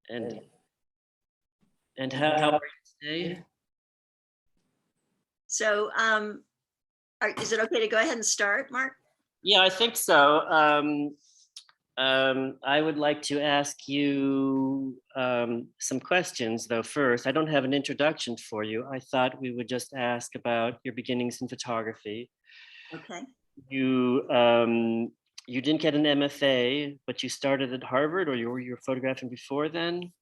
and how are you today? So is it okay to go ahead and start, Mark? Yeah, I think so. I would like to ask you some questions, though. First, I don't have an introduction for you. I thought we would just ask about your beginnings in photography. Okay. You didn't get an MFA, but you started at Harvard, or you were photographing before then?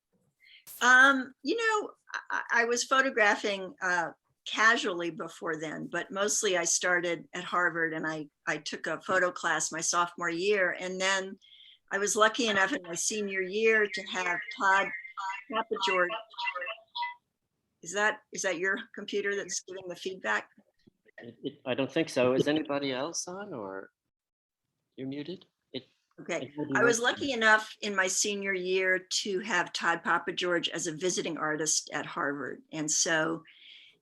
You know, I was photographing casually before then, but mostly I started at Harvard, and I took a photo class my sophomore year, and then I was lucky enough in my senior year to have Todd George. Is that your computer that's giving the feedback? I don't think so. Is anybody else on, or you're muted? Okay, I was lucky enough in my senior year to have Todd George as a visiting artist at Harvard. And so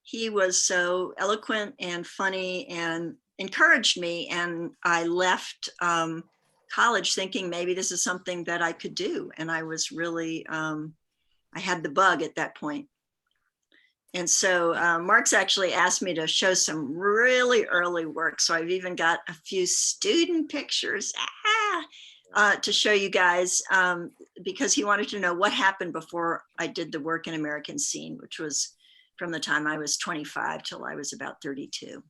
he was so eloquent and funny and encouraged me. And I left college thinking maybe this is something that I could do. And I was really, I had the bug at that point. And so Mark's actually asked me to show some really early work. So I've even got a few student pictures to show you guys because he wanted to know what happened before I did the work in American Scene, which was from the time I was 25 till I was about 32.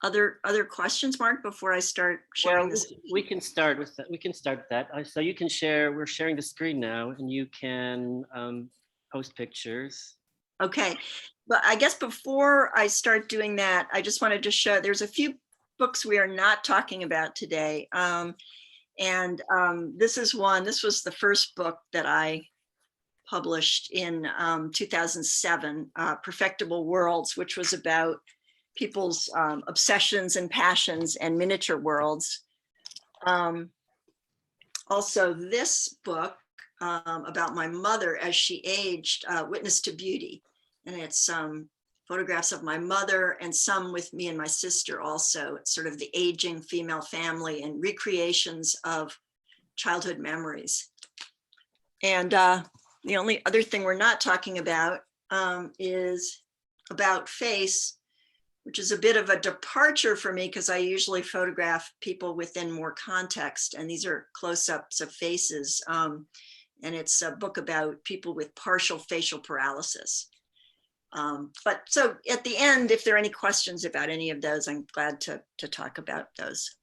Other questions, Mark, before I start sharing this? We can start with that. We can start with that. So you can share, we're sharing the screen now, and you can post pictures. Okay, but I guess before I start doing that, I just wanted to show, there's a few books we are not talking about today. This is one, this was the first book that I published in 2007, Perfectible Worlds, which was about people's obsessions and passions and miniature worlds. Also, this book about my mother as she aged, Witness to Beauty. And it's photographs of my mother and some with me and my sister also. It's sort of the aging female family and recreations of childhood memories. And the only other thing we're not talking about is About Face, which is a bit of a departure for me because I usually photograph people within more context. And these are close-ups of faces. And it's a book about people with partial facial paralysis. But so at the end, if there are any questions about any of those, I'm glad to talk about those.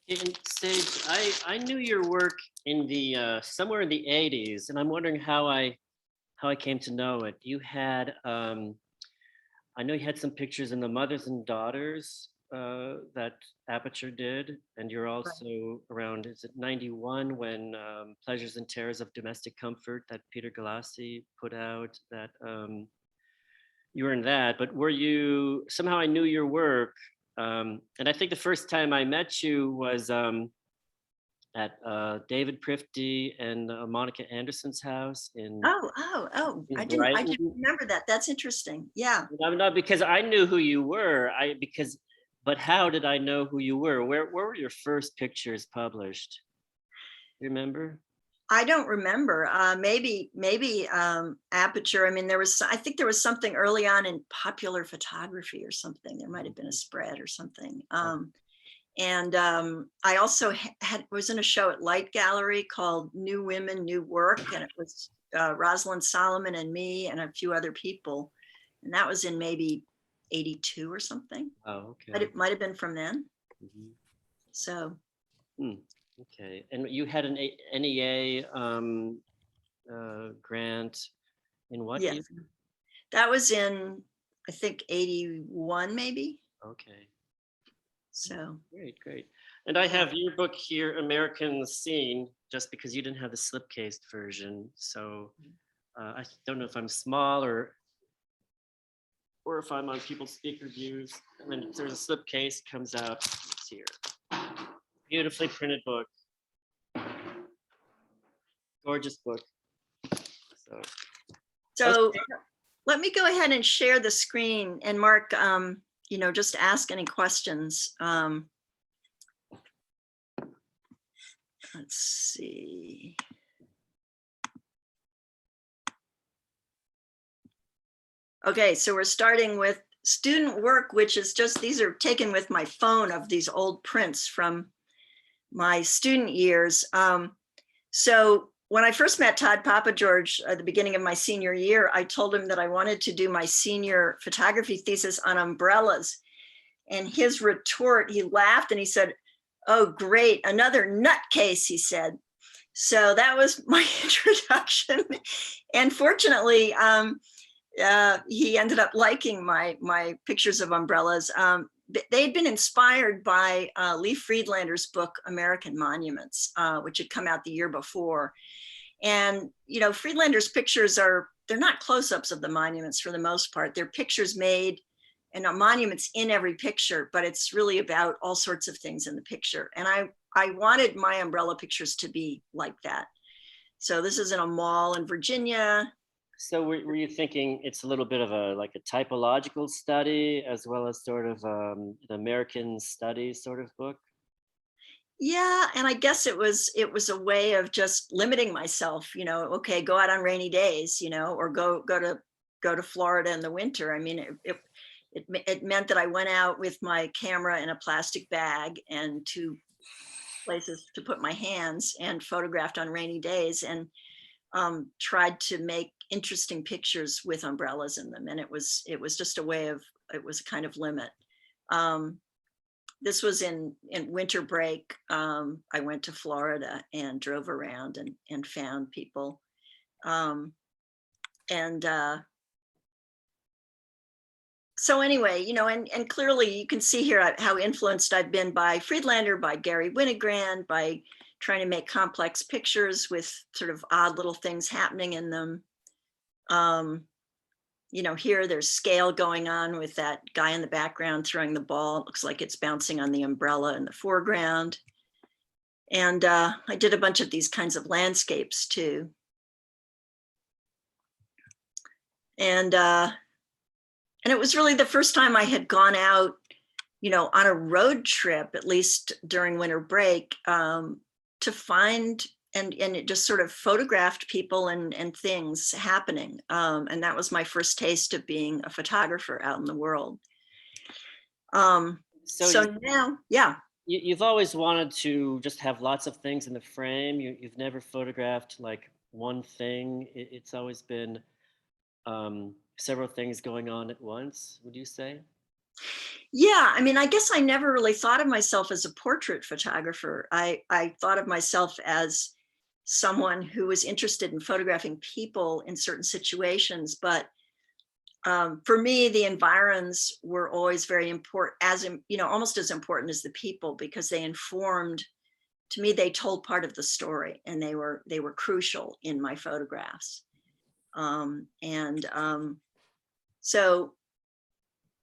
And Sage, I knew your work in the somewhere in the 80s, and I'm wondering how I came to know it. You had I know you had some pictures in the Mothers and Daughters that Aperture did, and you're also around, is it 91 when Pleasures and Terrors of Domestic Comfort that Peter Galassi put out, that you were in that, but were you, somehow I knew your work, and I think the first time I met you was at David Prifty and Monica Anderson's house in I didn't remember that. That's interesting. Yeah. No, because I knew who you were. But how did I know who you were? Where were your first pictures published? You remember? I don't remember. Maybe Aperture. I mean, I think there was something early on in Popular Photography or something. There might have been a spread or something. I also was in a show at Light Gallery called New Women, New Work, and it was Rosalind Solomon and me and a few other people, and that was in maybe 82 or something. Oh, okay. But it might have been from then. Mm-hmm. So. Okay, and you had an NEA grant in what year? That was in, I think, 81 maybe. Okay. So. Great. And I have your book here, American Scene, just because you didn't have the slipcased version. So I don't know if I'm small or if I'm on people's speaker views. And then if there's a slipcase, comes out, it's here. Beautifully printed book. Gorgeous book. So okay. Let me go ahead and share the screen, and Mark, just ask any questions. Let's see. Okay, so we're starting with student work, which is just, these are taken with my phone of these old prints from my student years. So when I first met Todd Papageorge at the beginning of my senior year, I told him that I wanted to do my senior photography thesis on umbrellas. And his retort, he laughed and he said, "Oh, great, another nutcase," he said. So that was my introduction. And fortunately, he ended up liking my pictures of umbrellas. They had been inspired by Lee Friedlander's book, American Monuments, which had come out the year before. And, you know, Friedlander's pictures they're not close-ups of the monuments for the most part. They're pictures made and monuments in every picture, but it's really about all sorts of things in the picture. And I wanted my umbrella pictures to be like that. So this is in a mall in Virginia. So were you thinking it's a little bit of a like a typological study as well as sort of an American studies sort of book? Yeah, and I guess it was a way of just limiting myself, you know, okay, go out on rainy days, you know, or go to Florida in the winter. I mean, it meant that I went out with my camera in a plastic bag and to places to put my hands and photographed on rainy days, and tried to make interesting pictures with umbrellas in them. And it was just a way of, it was a kind of limit. Um, this was in winter break. I went to Florida and drove around and found people. Um, and so anyway, you know, and clearly you can see here how influenced I've been by Friedlander, by Gary Winogrand, by trying to make complex pictures with sort of odd little things happening in them. Um, you know, here there's scale going on with that guy in the background throwing the ball. It looks like it's bouncing on the umbrella in the foreground. And I did a bunch of these kinds of landscapes too. And it was really the first time I had gone out, you know, on a road trip, at least during winter break, to find and it just sort of photographed people and things happening. And that was my first taste of being a photographer out in the world. So So now, yeah. you've always wanted to just have lots of things in the frame. You've never photographed like one thing. It's always been several things going on at once, would you say? Yeah, I mean, I guess I never really thought of myself as a portrait photographer. I thought of myself as someone who was interested in photographing people in certain situations. But for me, the environs were always very important, you know, almost as important as the people, because they informed. To me, they told part of the story, and they were crucial in my photographs. And so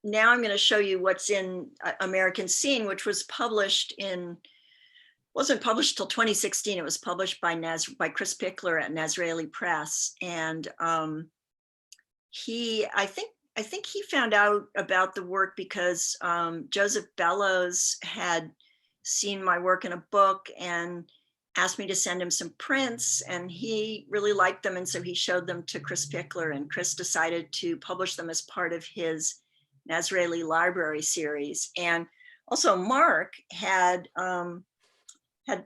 now I'm going to show you what's in American Scene, which was published in, wasn't published till 2016. It was published by Chris Pickler at Nazraeli Press. And I think he found out about the work because Joseph Bellows had seen my work in a book and asked me to send him some prints, and he really liked them. And so he showed them to Chris Pickler, and Chris decided to publish them as part of his Nazraeli Library series. And also Mark had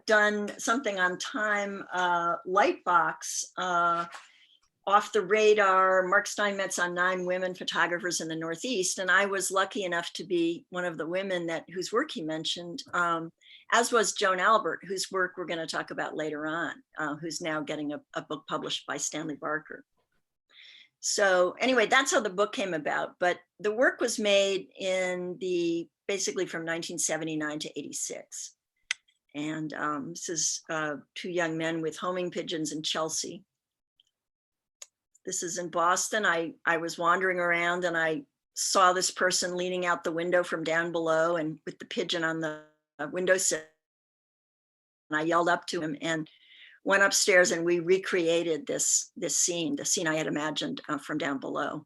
done something on Time Lightbox, Off the Radar, Mark Steinmetz on 9 women photographers in the Northeast. And I was lucky enough to be one of the women whose work he mentioned, as was Joan Albert, whose work we're going to talk about later on, who's now getting a book published by Stanley Barker. So anyway, that's how the book came about. But the work was made basically from 1979 to 86. And this is 2 young men with homing pigeons in Chelsea. This is in Boston. I was wandering around and I saw this person leaning out the window from down below and with the pigeon on the windowsill. And I yelled up to him and went upstairs, and we recreated this scene, the scene I had imagined from down below.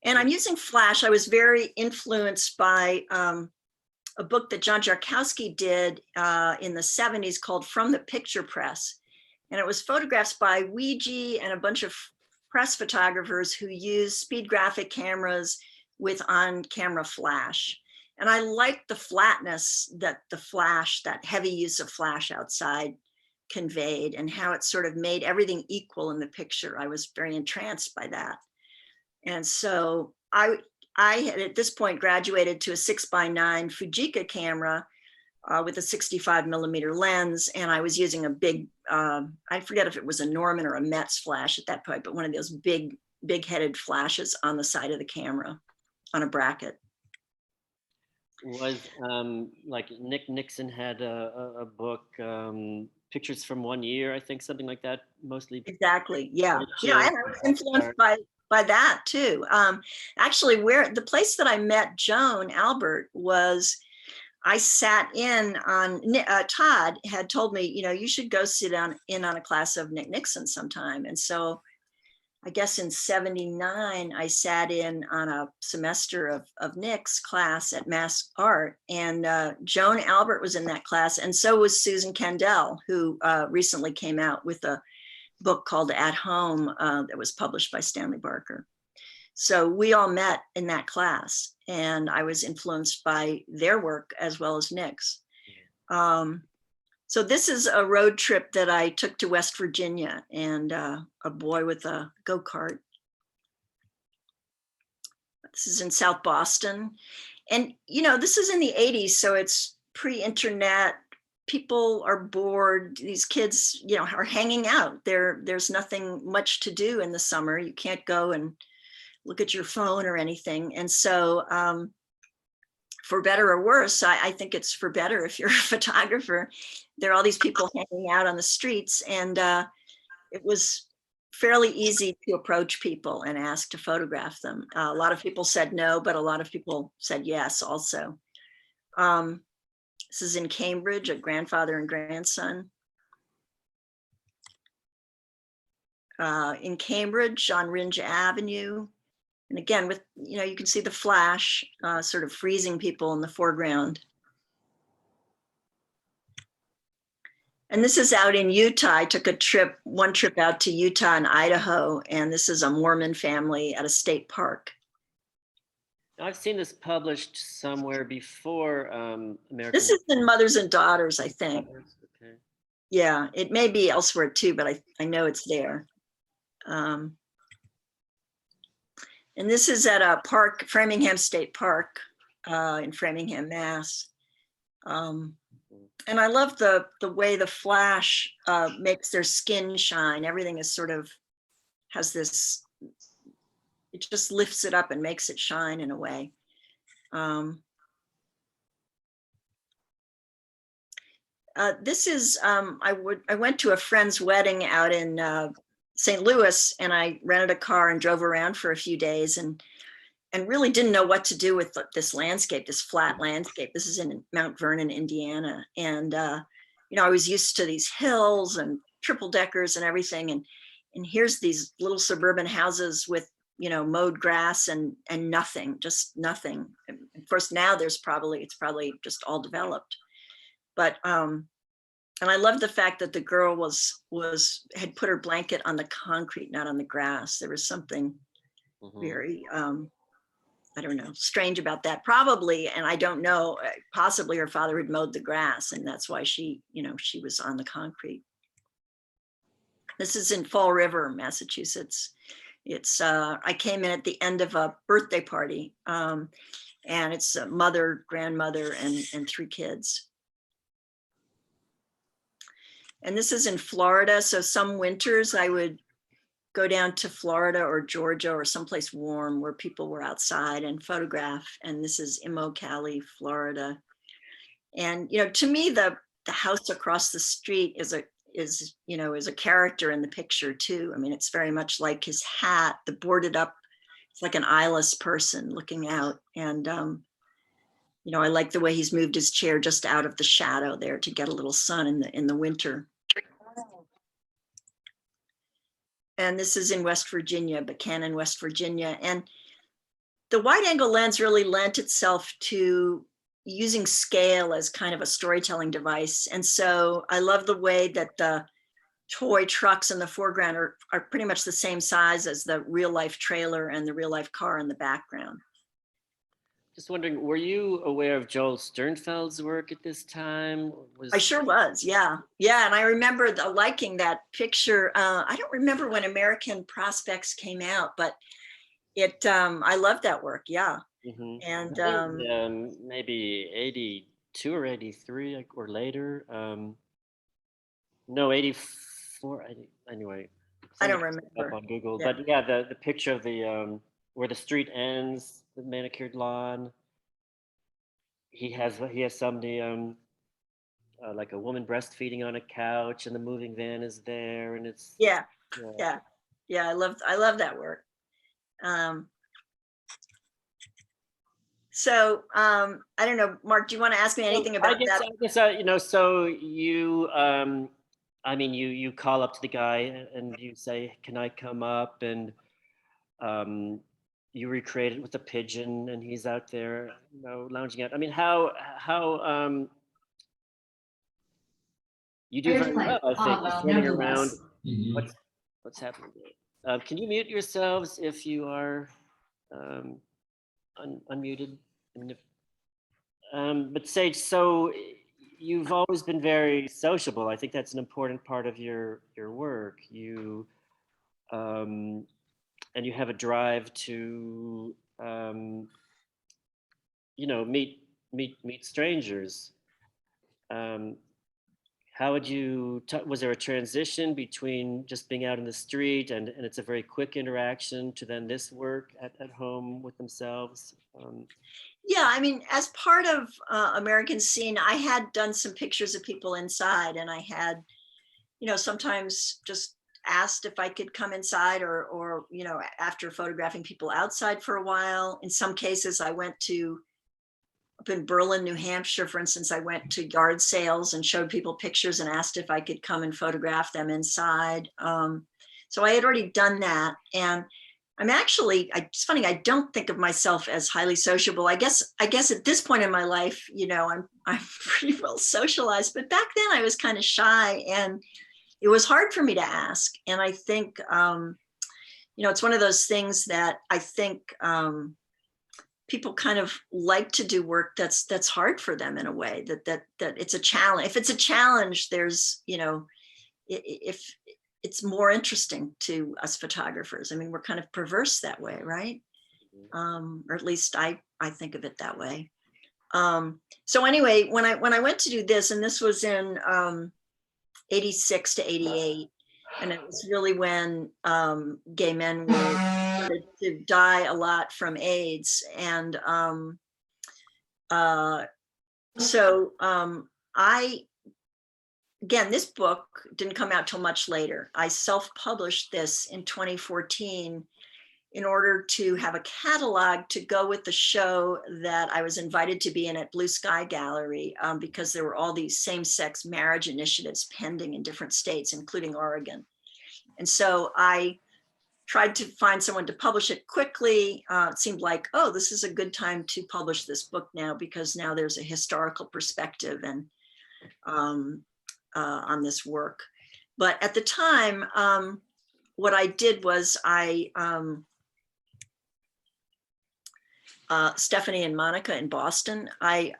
And I'm using Flash. I was very influenced by a book that John Jarkowski did in the 70s called From the Picture Press. And it was photographs by Ouija and a bunch of press photographers who use speed graphic cameras with on-camera flash. And I like the flatness that the flash, that heavy use of flash outside conveyed, and how it sort of made everything equal in the picture. I was very entranced by that. And so I had at this point graduated to a 6x9 Fujica camera with a 65 millimeter lens. And I was using a big, I forget if it was a Norman or a Metz flash at that point, but one of those big headed flashes on the side of the camera on a bracket. Was like Nick Nixon had a book, Pictures from One Year, I think, something like that, mostly. Exactly. Yeah. Images. And I was influenced by that too. Actually, where the place that I met Joan Albert was, I sat in on, Todd had told me, you should go sit in on a class of Nick Nixon sometime. And so I guess in 79, I sat in on a semester of Nick's class at Mass Art, and Joan Albert was in that class. And so was Susan Kendall, who recently came out with a book called At Home that was published by Stanley Barker. So we all met in that class, and I was influenced by their work as well as Nick's. So this is a road trip that I took to West Virginia, and a boy with a go-kart. This is in South Boston. And, this is in the 80s, so it's pre-internet. People are bored. These kids, are hanging out. There's nothing much to do in the summer. You can't go and look at your phone or anything. And so for better or worse, I think it's for better if you're a photographer. There are all these people hanging out on the streets, and it was fairly easy to approach people and ask to photograph them. A lot of people said no, but a lot of people said yes also. This is in Cambridge, a grandfather and grandson. In Cambridge on Ringe Avenue. And again, with, you can see the flash sort of freezing people in the foreground. And this is out in Utah. I took one trip out to Utah and Idaho, and this is a Mormon family at a state park. I've seen this published somewhere before. American. This is in Mothers and Daughters, I think. Okay. Yeah, it may be elsewhere too, but I know it's there. And this is at a park, Framingham State Park in Framingham, Mass. And I love the way the flash makes their skin shine. Everything is sort of has this, it just lifts it up and makes it shine in a way. This is, I went to a friend's wedding out in St. Louis, and I rented a car and drove around for a few days and really didn't know what to do with this landscape, this flat landscape. This is in Mount Vernon, Indiana. And, I was used to these hills and triple deckers and everything. And here's these little suburban houses with, mowed grass and nothing, just nothing. Of course, now it's probably just all developed. But, and I love the fact that the girl had put her blanket on the concrete, not on the grass. There was something very, I don't know, strange about that, probably. And I don't know, possibly her father had mowed the grass, and that's why she was on the concrete. This is in Fall River, Massachusetts. It's, I came in at the end of a birthday party, and it's a mother, grandmother, and 3 kids. And this is in Florida. So some winters I would go down to Florida or Georgia or someplace warm where people were outside and photograph. And this is Immokalee, Florida. And, to me, the house across the street is a character in the picture too. I mean, it's very much like his hat, the boarded up, it's like an eyeless person looking out. And, I like the way he's moved his chair just out of the shadow there to get a little sun in the winter. And this is in West Virginia, Buchanan, West Virginia. And the wide angle lens really lent itself to using scale as kind of a storytelling device. And so I love the way that the toy trucks in the foreground are pretty much the same size as the real life trailer and the real life car in the background. Just wondering, were you aware of Joel Sternfeld's work at this time? I sure was, yeah. Yeah, and I remember liking that picture. I don't remember when American Prospects came out, but I love that work, yeah. Mhm. And I think, maybe 82 or 83 or later. No, 84. Anyway, I don't somebody look it up remember. on Google. Yeah. But yeah, the picture of the where the street ends, the manicured lawn. He has somebody like a woman breastfeeding on a couch, and the moving van is there, and it's Yeah, yeah. yeah, yeah. I love that work. Um, I don't know, Mark, do you want to ask me Well, anything I about guess that? I guess so you I mean you call up to the guy and you say, "Can I come up?" and um, you recreate it with a pigeon, and he's out there, lounging out. I mean, how you do very well, I think, just running around. Mhm. What's what's happening there? Can you mute yourselves if you are um, unmuted? I mean, but Sage, so you've always been very sociable. I think that's an important part of your work. Um, and you have a drive to meet strangers. Um, how would was there a transition between just being out in the street and it's a very quick interaction to then this work at home with themselves? Yeah, I mean, as part of American Scene, I had done some pictures of people inside, and I had, sometimes just asked if I could come inside, or after photographing people outside for a while. In some cases, I went to up in Berlin, New Hampshire, for instance, I went to yard sales and showed people pictures and asked if I could come and photograph them inside. So I had already done that, and it's funny, I don't think of myself as highly sociable. I guess at this point in my life, I'm pretty well socialized, but back then I was kind of shy, and it was hard for me to ask. And I think, it's one of those things that I think people kind of like to do work that's hard for them in a way, that it's a challenge. If it's a challenge, there's, if it's more interesting to us photographers. I mean, we're kind of perverse that way, right? Or at least I think of it that way. So anyway, when I went to do this, and this was in 86 to 88, and it was really when gay men were started to die a lot from AIDS, and uh, so I again, this book didn't come out till much later. I self-published this in 2014 in order to have a catalog to go with the show that I was invited to be in at Blue Sky Gallery, because there were all these same-sex marriage initiatives pending in different states, including Oregon. And so I tried to find someone to publish it quickly. It seemed like, oh, this is a good time to publish this book now, because now there's a historical perspective and on this work. But at the time, what I did was Stephanie and Monica in Boston, I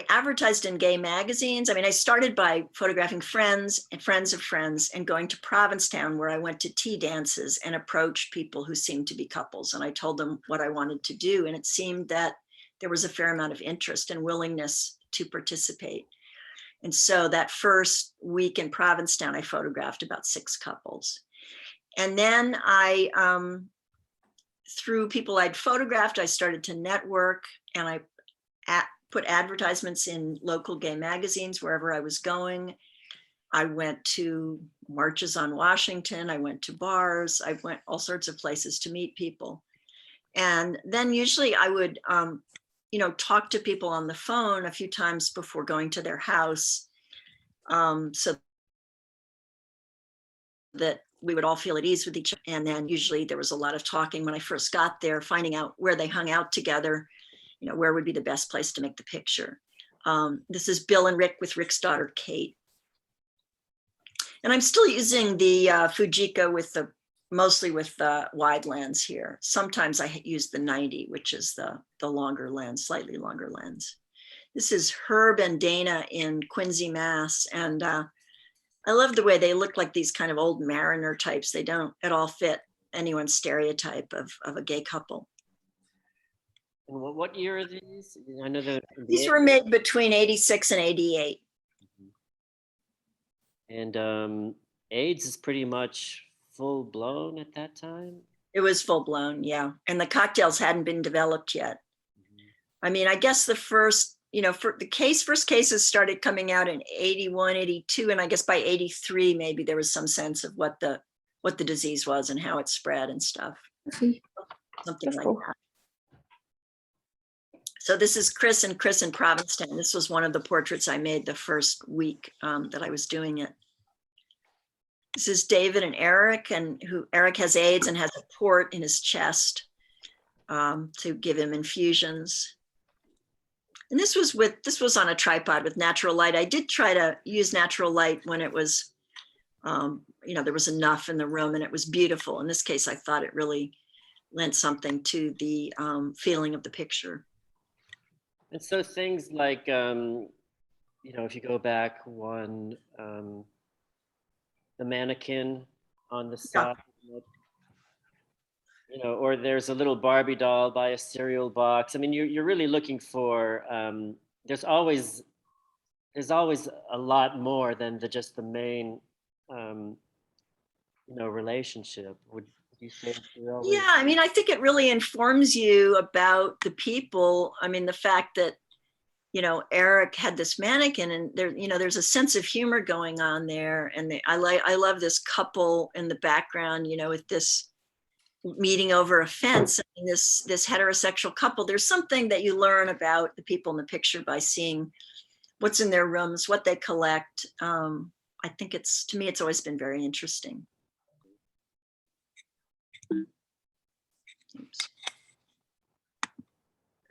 advertised in gay magazines. I mean, I started by photographing friends and friends of friends and going to Provincetown, where I went to tea dances and approached people who seemed to be couples. And I told them what I wanted to do. And it seemed that there was a fair amount of interest and willingness to participate. And so that first week in Provincetown, I photographed about 6 couples. And then through people I'd photographed, I started to network, and I put advertisements in local gay magazines wherever I was going. I went to marches on Washington. I went to bars. I went all sorts of places to meet people. And then usually I would, talk to people on the phone a few times before going to their house, so that we would all feel at ease with each other. And then usually there was a lot of talking when I first got there, finding out where they hung out together, where would be the best place to make the picture. This is Bill and Rick with Rick's daughter, Kate. And I'm still using the Fujiko with the mostly with the wide lens here. Sometimes I use the 90, which is the longer lens, slightly longer lens. This is Herb and Dana in Quincy, Mass. And I love the way they look like these kind of old mariner types. They don't at all fit anyone's stereotype of a gay couple. And what year are these? I know that These were made between 86 and 88. and AIDS is pretty much full blown at that time. It was full blown, yeah. And the cocktails hadn't been developed yet. I mean, I guess the first, for the first cases started coming out in 81, 82, and I guess by 83, maybe there was some sense of what the disease was and how it spread and stuff. Something like that. So this is Chris and Provincetown. This was one of the portraits I made the first week that I was doing it. This is David and Eric, and Eric has AIDS and has a port in his chest to give him infusions. And this was on a tripod with natural light. I did try to use natural light when it was, there was enough in the room and it was beautiful. In this case, I thought it really lent something to the feeling of the picture. And so things like, if you go back one, the mannequin on the side, or there's a little Barbie doll by a cereal box. I mean, you're really looking for, there's always a lot more than just the main, relationship. Would you say? Yeah, I mean, I think it really informs you about the people. I mean, the fact that, Eric had this mannequin and there's a sense of humor going on there. And I love this couple in the background, with this meeting over a fence. I mean, this heterosexual couple, there's something that you learn about the people in the picture by seeing what's in their rooms, what they collect. I think to me, it's always been very interesting.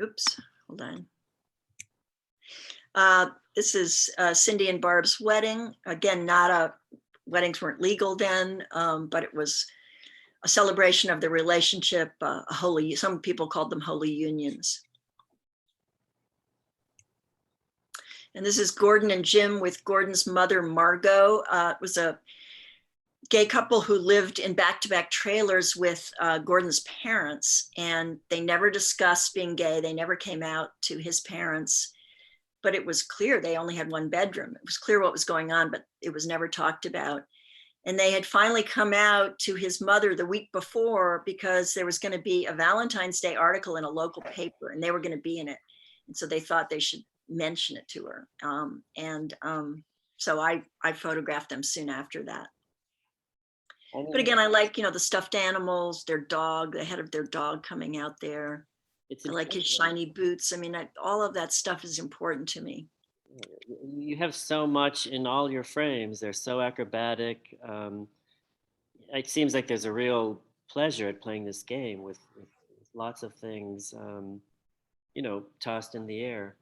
Oops, hold on. This is Cindy and Barb's wedding. Again, weddings weren't legal then, but it was a celebration of the relationship, some people called them holy unions. And this is Gordon and Jim with Gordon's mother, Margot. It was a gay couple who lived in back-to-back trailers with Gordon's parents, and they never discussed being gay. They never came out to his parents, but it was clear they only had one bedroom. It was clear what was going on, but it was never talked about. And they had finally come out to his mother the week before because there was going to be a Valentine's Day article in a local paper and they were going to be in it. And so they thought they should mention it to her. So I photographed them soon after that. But again, I like, the stuffed animals, their dog, the head of their dog coming out there. I like his shiny boots. I mean, all of that stuff is important to me. You have so much in all your frames. They're so acrobatic. It seems like there's a real pleasure at playing this game with lots of things, tossed in the air.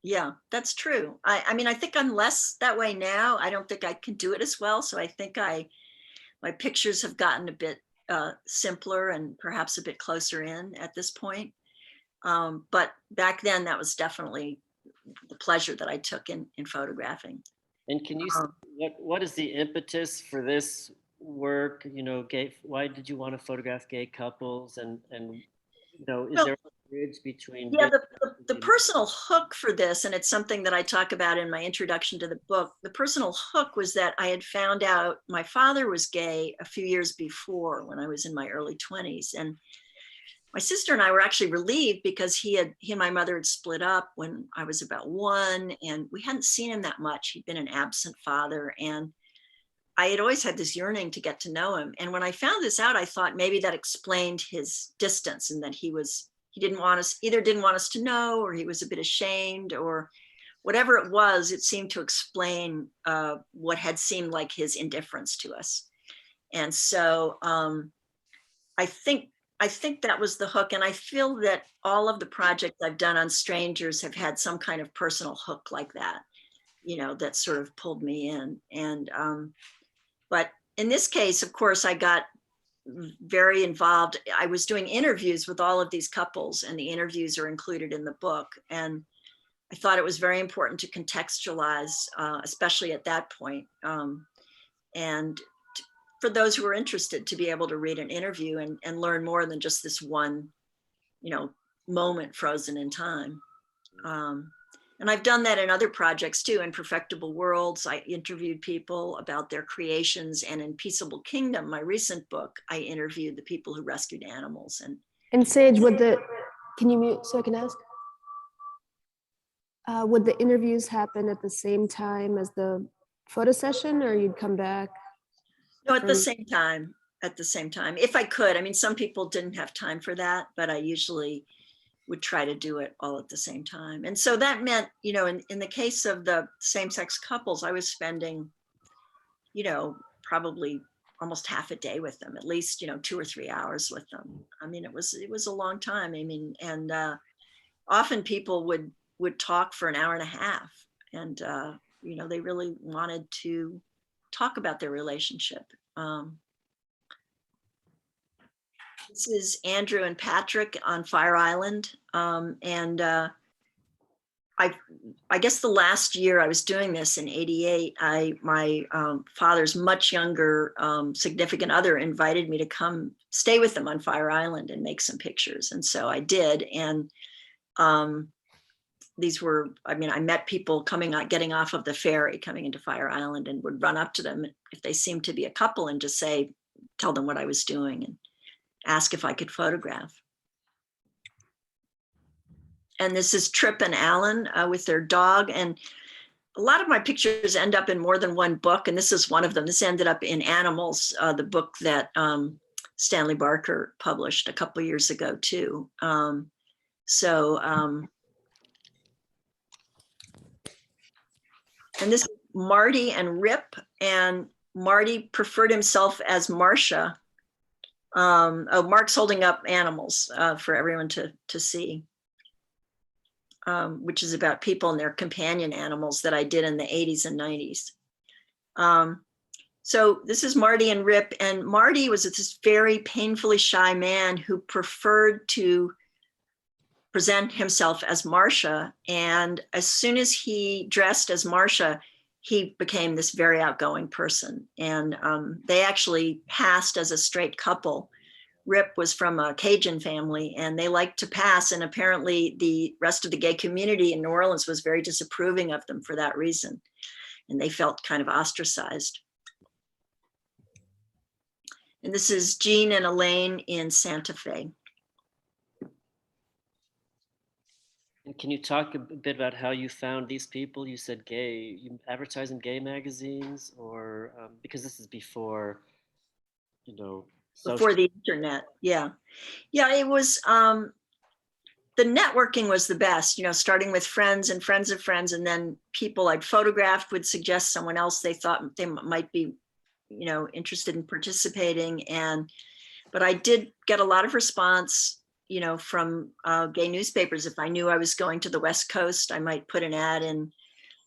Yeah, that's true. I mean, I think I'm less that way now. I don't think I can do it as well. So I think my pictures have gotten a bit simpler and perhaps a bit closer in at this point. But back then, that was definitely the pleasure that I took in photographing. And can you what is the impetus for this work? Why did you want to photograph gay couples? And is there a bridge between? Yeah, the personal hook for this, and it's something that I talk about in my introduction to the book. The personal hook was that I had found out my father was gay a few years before when I was in my early 20s, and my sister and I were actually relieved because he and my mother had split up when I was about 1, and we hadn't seen him that much. He'd been an absent father, and I had always had this yearning to get to know him. And when I found this out, I thought maybe that explained his distance and that he didn't want us to know, or he was a bit ashamed, or whatever it was. It seemed to explain what had seemed like his indifference to us. And so I think that was the hook. And I feel that all of the projects I've done on strangers have had some kind of personal hook like that. that sort of pulled me in. And but in this case, of course, I got very involved. I was doing interviews with all of these couples, and the interviews are included in the book. And I thought it was very important to contextualize, especially at that point. And for those who are interested, to be able to read an interview and learn more than just this one, moment frozen in time. And I've done that in other projects too. In Perfectible Worlds, I interviewed people about their creations. And in Peaceable Kingdom, my recent book, I interviewed the people who rescued animals. And Sage, can you mute so I can ask? Would the interviews happen at the same time as the photo session, or you'd come back? No, at the same time, if I could. I mean, some people didn't have time for that, but I usually would try to do it all at the same time. And so that meant, in the case of the same-sex couples, I was spending, probably almost half a day with them, at least, 2 or 3 hours with them. I mean, it was a long time. I mean, and often people would talk for an hour and a half, and they really wanted to talk about their relationship. This is Andrew and Patrick on Fire Island. And I guess the last year I was doing this in '88, my father's much younger significant other invited me to come stay with them on Fire Island and make some pictures. And so I did. And these were, I met people getting off of the ferry, coming into Fire Island, and would run up to them if they seemed to be a couple and just tell them what I was doing and ask if I could photograph. And this is Trip and Alan with their dog. And a lot of my pictures end up in more than one book. And this is one of them. This ended up in Animals, the book that Stanley Barker published a couple of years ago too. And this is Marty and Rip, and Marty preferred himself as Marcia. Mark's holding up animals for everyone to see, which is about people and their companion animals that I did in the 80s and 90s. So this is Marty and Rip, and Marty was this very painfully shy man who preferred to present himself as Marcia. And as soon as he dressed as Marcia, he became this very outgoing person. And they actually passed as a straight couple. Rip was from a Cajun family, and they liked to pass. And apparently the rest of the gay community in New Orleans was very disapproving of them for that reason. And they felt kind of ostracized. And this is Jean and Elaine in Santa Fe. And can you talk a bit about how you found these people? You said gay, you advertise in gay magazines, or because this is before, before the internet. Yeah. It was, the networking was the best, starting with friends and friends of friends. And then people I'd photographed would suggest someone else they thought they might be, interested in participating. But I did get a lot of response, from gay newspapers. If I knew I was going to the West Coast, I might put an ad in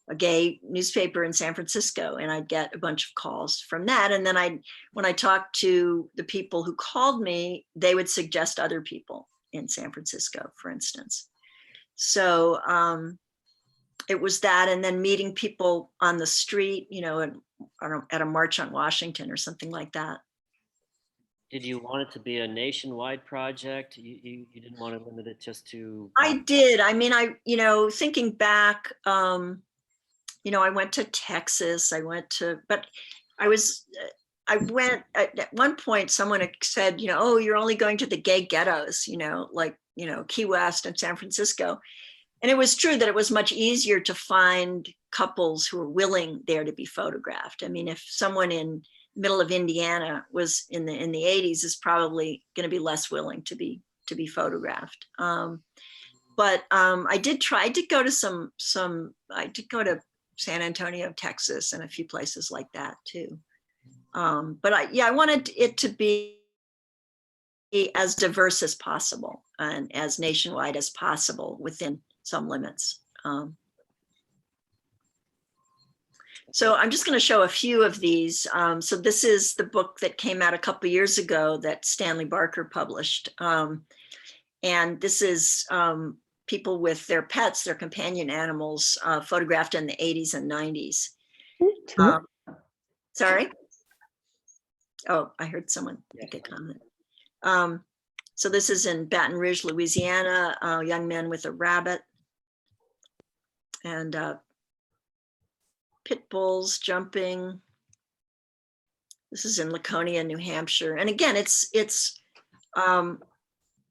a gay newspaper in San Francisco, and I'd get a bunch of calls from that. And then when I talked to the people who called me, they would suggest other people in San Francisco, for instance. So it was that, and then meeting people on the street, at a march on Washington or something like that. Did you want it to be a nationwide project? You didn't want to limit it just to? I did. Thinking back, I went to Texas. I went at one point, someone had said, oh, you're only going to the gay ghettos, Key West and San Francisco. And it was true that it was much easier to find couples who were willing there to be photographed. If someone in middle of Indiana was in the 80s, is probably going to be less willing to be photographed. But I did go to I did go to San Antonio, Texas, and a few places like that too. But I wanted it to be as diverse as possible and as nationwide as possible within some limits. So I'm just going to show a few of these. So this is the book that came out a couple years ago that Stanley Barker published. And this is people with their pets, their companion animals, photographed in the 80s and 90s. Sorry? Oh, I heard someone make a comment. So this is in Baton Rouge, Louisiana, a young man with a rabbit. And pit bulls jumping. This is in Laconia, New Hampshire. And again, it's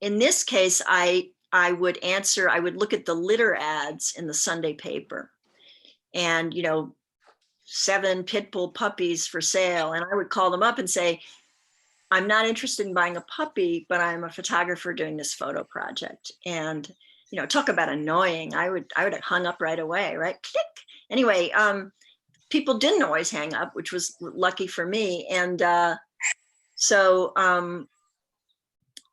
in this case, I would look at the litter ads in the Sunday paper and, 7 pit bull puppies for sale. And I would call them up and say, I'm not interested in buying a puppy, but I'm a photographer doing this photo project. And, talk about annoying. I would have hung up right away, right? Click. Anyway, people didn't always hang up, which was lucky for me. And so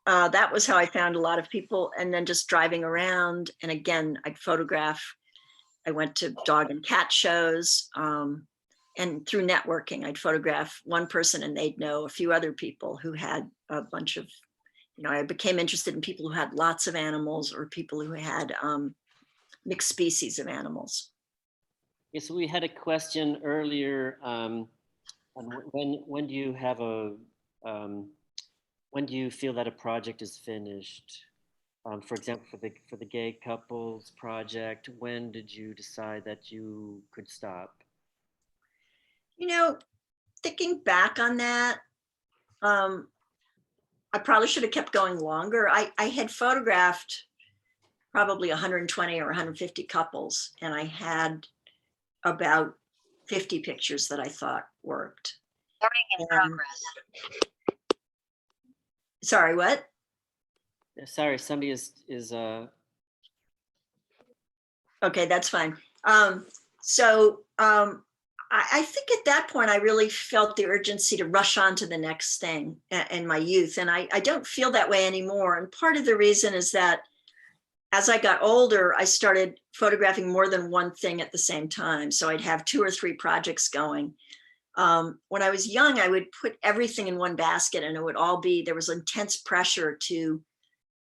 that was how I found a lot of people. And then just driving around. And again, I'd photograph. I went to dog and cat shows. And through networking, I'd photograph one person and they'd know a few other people who had a bunch of, I became interested in people who had lots of animals or people who had mixed species of animals. Yes, we had a question earlier. On when do you have when do you feel that a project is finished? For example, for the gay couples project, when did you decide that you could stop? Thinking back on that, I probably should have kept going longer. I had photographed probably 120 or 150 couples, and I had about 50 pictures that I thought worked. Learning in progress. Sorry, what? Sorry, somebody is Okay, that's fine. I think at that point, I really felt the urgency to rush on to the next thing in my youth. And I don't feel that way anymore. And part of the reason is that as I got older, I started photographing more than one thing at the same time. So I'd have 2 or 3 projects going. When I was young, I would put everything in one basket and it would all be, there was intense pressure to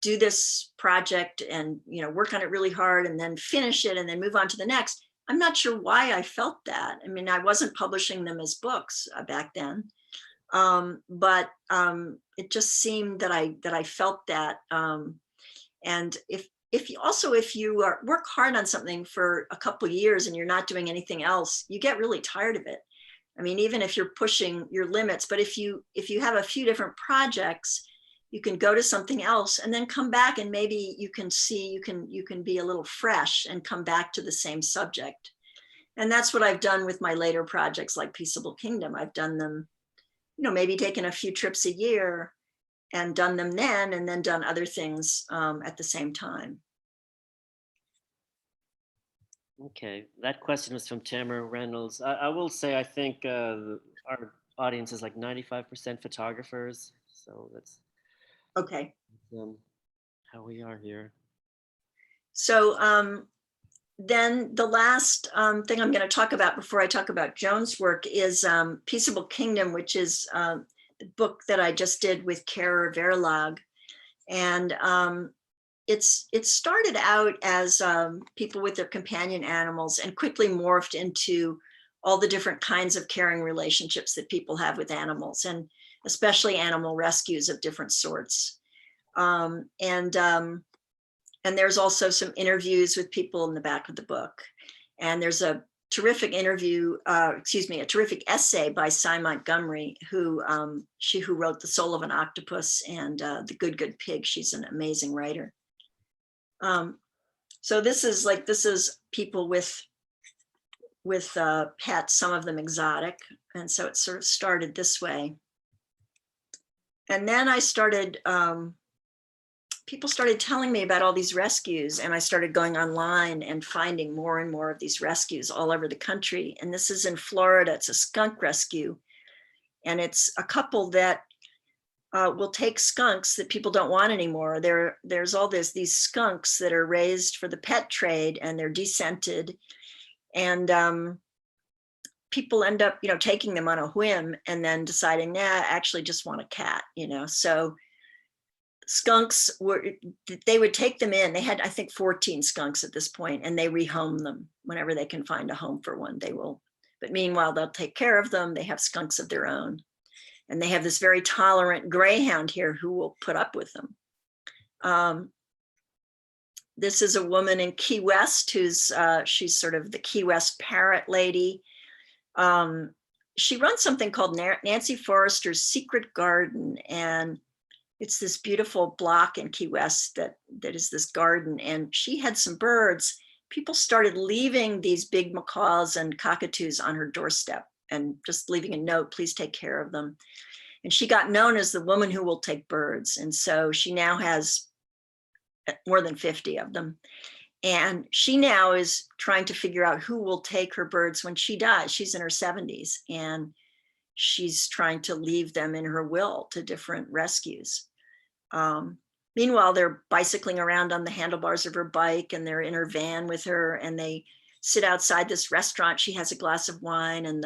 do this project and, work on it really hard and then finish it and then move on to the next. I'm not sure why I felt that. I mean, I wasn't publishing them as books back then, but it just seemed that I felt that. And if you work hard on something for a couple of years and you're not doing anything else, you get really tired of it. I mean, even if you're pushing your limits, but if you have a few different projects, you can go to something else and then come back and maybe you can see, you can be a little fresh and come back to the same subject. And that's what I've done with my later projects like Peaceable Kingdom. I've done them, maybe taken a few trips a year and done them then and then done other things at the same time. okay. That question was from Tamara Reynolds. I will say, I think our audience is like 95% photographers. So that's Okay. How we are here. So then the last thing I'm going to talk about before I talk about Joan's work is Peaceable Kingdom, which is the book that I just did with Kara Verlag. And it started out as people with their companion animals and quickly morphed into all the different kinds of caring relationships that people have with animals, and especially animal rescues of different sorts. And there's also some interviews with people in the back of the book. And there's a terrific a terrific essay by Cy Montgomery, who wrote The Soul of an Octopus and The Good Pig. She's an amazing writer. So this is people with pets, some of them exotic. And so it sort of started this way. And then I started, people started telling me about all these rescues, and I started going online and finding more and more of these rescues all over the country. And this is in Florida. It's a skunk rescue. And it's a couple that will take skunks that people don't want anymore. There's all these skunks that are raised for the pet trade, and they're descented. And people end up, taking them on a whim and then deciding, nah, I actually just want a cat, So skunks they would take them in. They had, I think, 14 skunks at this point, and they rehome them whenever they can find a home for one. They will, but meanwhile, they'll take care of them. They have skunks of their own. And they have this very tolerant greyhound here who will put up with them. This is a woman in Key West who's, she's sort of the Key West parrot lady. She runs something called Nancy Forrester's Secret Garden. And it's this beautiful block in Key West that is this garden. And she had some birds. People started leaving these big macaws and cockatoos on her doorstep and just leaving a note, please take care of them. And she got known as the woman who will take birds. And so she now has more than 50 of them. And she now is trying to figure out who will take her birds when she dies. She's in her 70s, and she's trying to leave them in her will to different rescues. Meanwhile, they're bicycling around on the handlebars of her bike, and they're in her van with her, and they sit outside this restaurant. She has a glass of wine, and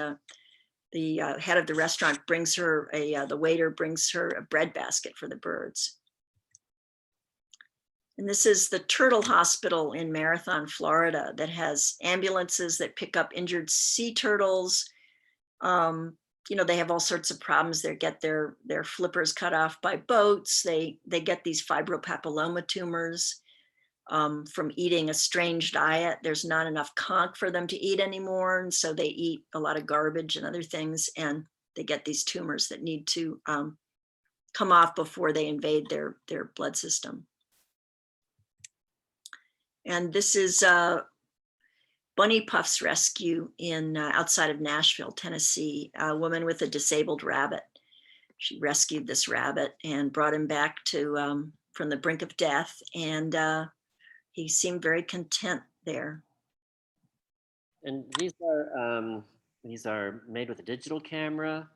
the head of the restaurant brings her the waiter brings her a bread basket for the birds. And this is the Turtle Hospital in Marathon, Florida, that has ambulances that pick up injured sea turtles. They have all sorts of problems. They get their flippers cut off by boats. They get these fibropapilloma tumors from eating a strange diet. There's not enough conch for them to eat anymore. And so they eat a lot of garbage and other things. And they get these tumors that need to come off before they invade their blood system. And this is Bunny Puff's rescue in outside of Nashville, Tennessee, a woman with a disabled rabbit. She rescued this rabbit and brought him back to from the brink of death. And he seemed very content there. And these are made with a digital camera.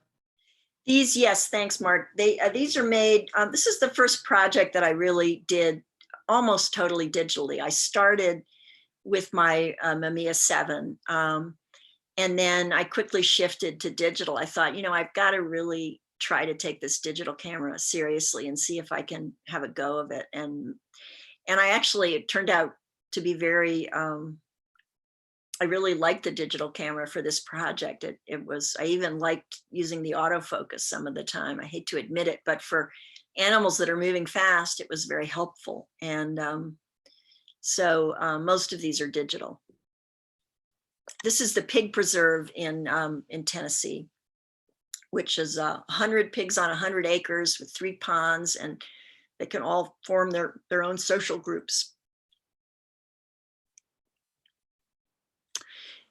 These, yes, thanks, Mark. These are made. This is the first project that I really did almost totally digitally. I started with my Mamiya 7, and then I quickly shifted to digital. I thought, I've got to really try to take this digital camera seriously and see if I can have a go of it. And I actually, it turned out to be very, I really liked the digital camera for this project. I even liked using the autofocus some of the time. I hate to admit it, but for animals that are moving fast, it was very helpful. And so most of these are digital. This is the pig preserve in Tennessee, which is 100 pigs on 100 acres with 3 ponds, and they can all form their own social groups.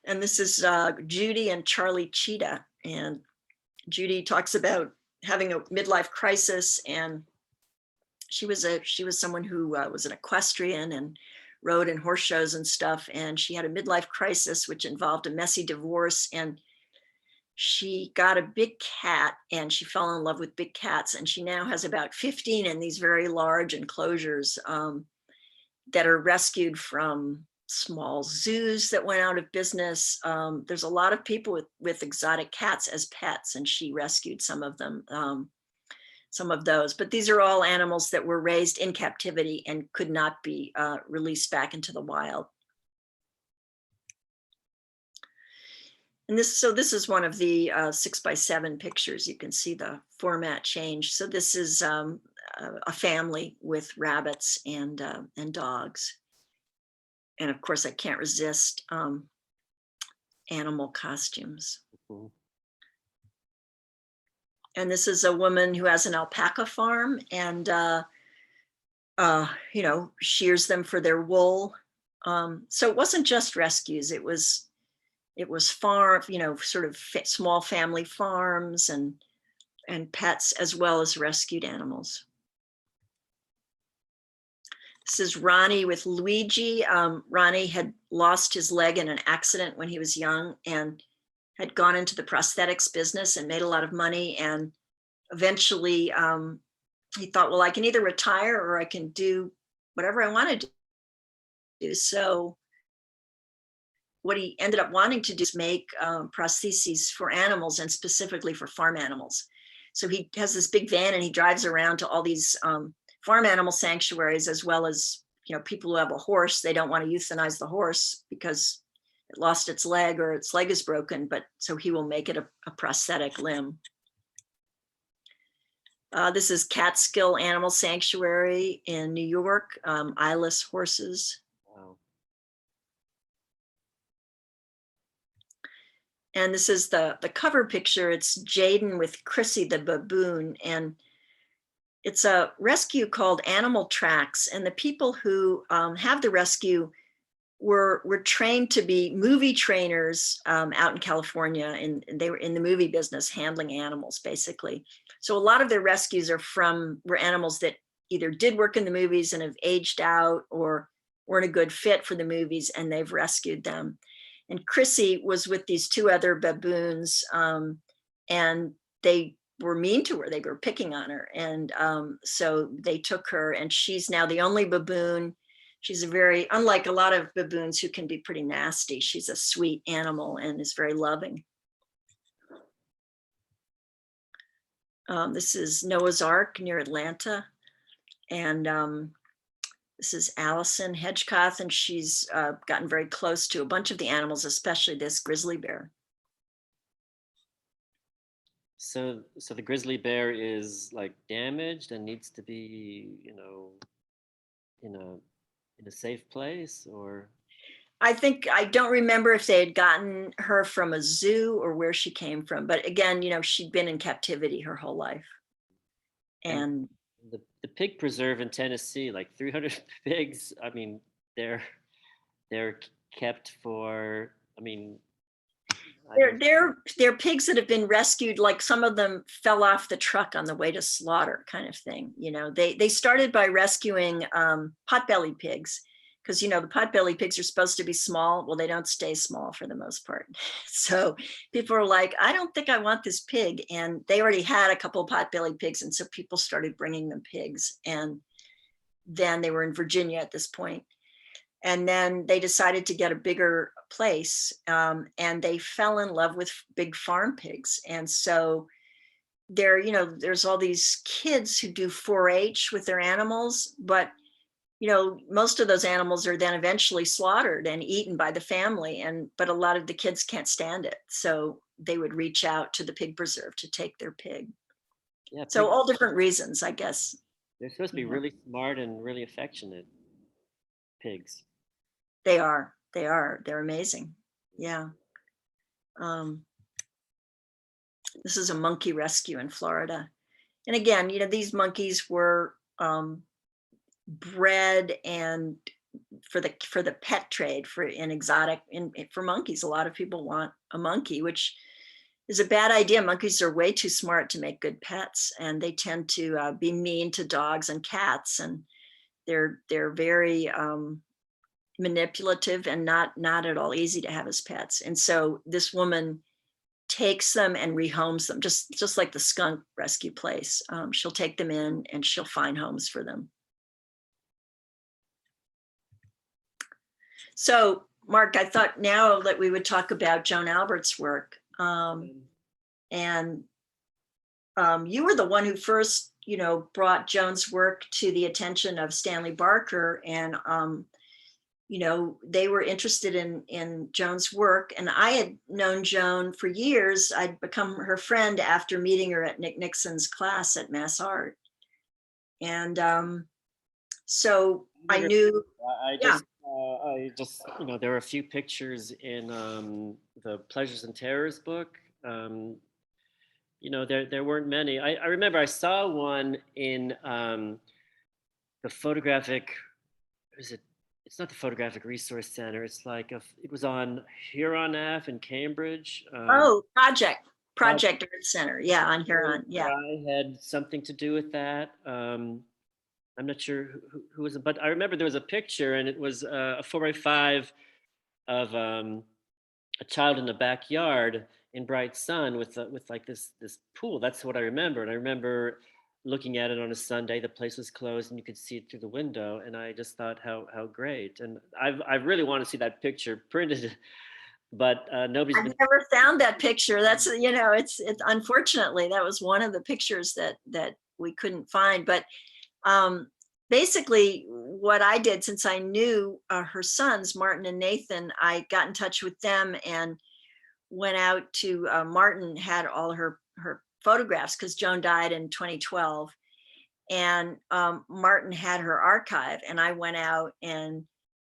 And this is Judy and Charlie Cheetah. And Judy talks about having a midlife crisis, and she was someone who was an equestrian and rode in horse shows and stuff. And she had a midlife crisis, which involved a messy divorce. And she got a big cat, and she fell in love with big cats. And she now has about 15 in these very large enclosures that are rescued from small zoos that went out of business. There's a lot of people with exotic cats as pets, and she rescued some of them, some of those. But these are all animals that were raised in captivity and could not be released back into the wild. And this is one of the 6x7 pictures. You can see the format change. So this is a family with rabbits and dogs. And of course, I can't resist animal costumes. Mm-hmm. And this is a woman who has an alpaca farm and, shears them for their wool. So it wasn't just rescues. It was farm, sort of small family farms and pets, as well as rescued animals. This is Ronnie with Luigi. Ronnie had lost his leg in an accident when he was young and had gone into the prosthetics business and made a lot of money. And eventually he thought, well, I can either retire or I can do whatever I want to do. So what he ended up wanting to do is make prostheses for animals, and specifically for farm animals. So he has this big van and he drives around to all these farm animal sanctuaries, as well as, you know, people who have a horse. They don't want to euthanize the horse because it lost its leg or its leg is broken, but so he will make it a prosthetic limb. This is Catskill Animal Sanctuary in New York, eyeless horses. Wow. And this is the cover picture. It's Jaden with Chrissy the baboon. And it's a rescue called Animal Tracks. And the people who have the rescue were trained to be movie trainers out in California. And they were in the movie business, handling animals, basically. So a lot of their rescues were animals that either did work in the movies and have aged out, or weren't a good fit for the movies, and they've rescued them. And Chrissy was with these two other baboons, and they were mean to her. They were picking on her. And so they took her, and she's now the only baboon. She's unlike a lot of baboons who can be pretty nasty, she's a sweet animal and is very loving. This is Noah's Ark near Atlanta. And this is Allison Hedgecoth, and she's gotten very close to a bunch of the animals, especially this grizzly bear. So the grizzly bear is like damaged and needs to be, you know, in a safe place, or? I don't remember if they had gotten her from a zoo or where she came from, but again, you know, she'd been in captivity her whole life. And The pig preserve in Tennessee, like 300 pigs. I mean, they're kept for. I mean, they're pigs that have been rescued. Like some of them fell off the truck on the way to slaughter, kind of thing. You know, they started by rescuing potbelly pigs, because, you know, the potbelly pigs are supposed to be small. Well, they don't stay small for the most part. So people are like, I don't think I want this pig. And they already had a couple of potbelly pigs. And so people started bringing them pigs. And then they were in Virginia at this point. And then they decided to get a bigger place. And they fell in love with big farm pigs. And so there's all these kids who do 4-H with their animals, but most of those animals are then eventually slaughtered and eaten by the family. But a lot of the kids can't stand it. So they would reach out to the pig preserve to take their pig. Yeah. So all different reasons, I guess. They're supposed to be really smart and really affectionate pigs. They're amazing. Yeah. This is a monkey rescue in Florida. And again, these monkeys were bred and for the pet trade, for monkeys. A lot of people want a monkey, which is a bad idea. Monkeys are way too smart to make good pets, and they tend to be mean to dogs and cats, and they're very manipulative and not at all easy to have as pets. And so this woman takes them and rehomes them, just like the skunk rescue place. She'll take them in and she'll find homes for them. So, Mark, I thought now that we would talk about Joan Albert's work. And you were the one who first, brought Joan's work to the attention of Stanley Barker. And, they were interested in Joan's work. And I had known Joan for years. I'd become her friend after meeting her at Nick Nixon's class at Mass Art. And so I knew. I just, there were a few pictures in the Pleasures and Terrors book. There weren't many. I remember I saw one in the photographic. It's not the Photographic Resource Center. It's like it was on Huron Ave in Cambridge. Project Art Center. Yeah, on Huron. Yeah. I had something to do with that. I'm not sure who was it, but I remember there was a picture, and it was a 4x5 of a child in the backyard in bright sun with like this pool. That's what I remember. And I remember looking at it on a Sunday. The place was closed, and you could see it through the window. And I just thought how great. And I really want to see that picture printed but nobody's I've been. never found that picture. That's, you know, it's unfortunately, that was one of the pictures that we couldn't find. But basically what I did, since I knew her sons, Martin and Nathan, I got in touch with them and went out to, Martin had all her photographs because Joan died in 2012. And Martin had her archive, and I went out and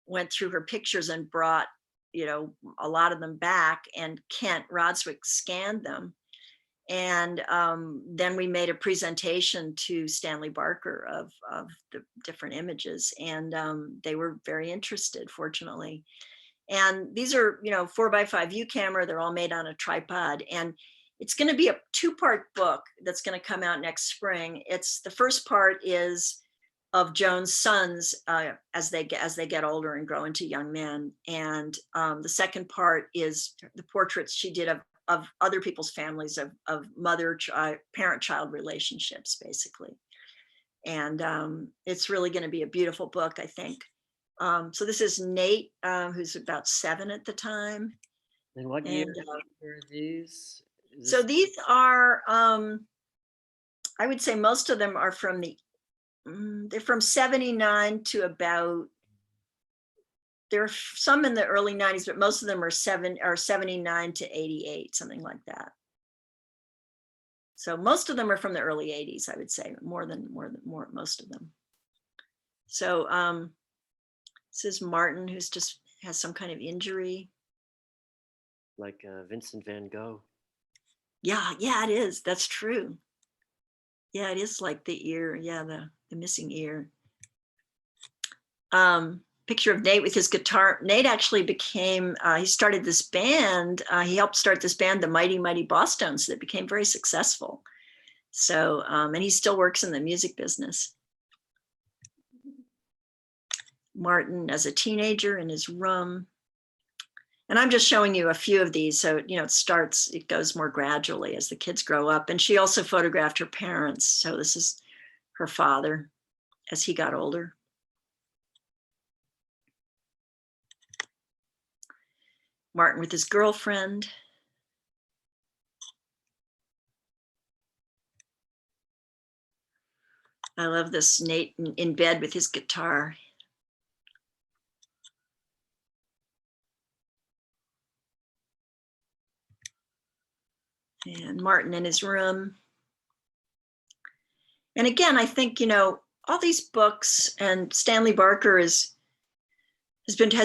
went through her pictures and brought, you know, a lot of them back, and Kent Rodswick scanned them. And then we made a presentation to Stanley Barker of the different images, and they were very interested, fortunately. And these are, you know, 4x5 view camera. They're all made on a tripod, and it's going to be a 2-part book that's going to come out next spring. It's the first part is of Joan's sons as they get older and grow into young men, and the second part is the portraits she did of other people's families, of parent-child relationships, basically. And it's really going to be a beautiful book, I think. So this is Nate, who's about 7 at the time. And what year were these? So these are, I would say most of them are from they're from 79 to about, there are some in the early 90s, but most of them are 79 to 88, something like that. So most of them are from the early 80s, I would say, most of them. So this is Martin, who's just has some kind of injury. Like Vincent van Gogh. Yeah, it is. That's true. Yeah, it is like the ear. Yeah, the missing ear. Picture of Nate with his guitar. Nate actually became, he started this band. He helped start this band, the Mighty Mighty Bosstones, that became very successful. So, and he still works in the music business. Martin as a teenager in his room. And I'm just showing you a few of these. So, you know, it goes more gradually as the kids grow up. And she also photographed her parents. So this is her father as he got older. Martin with his girlfriend. I love this, Nate in bed with his guitar. And Martin in his room. And again, I think, you know, all these books, and Stanley Barker has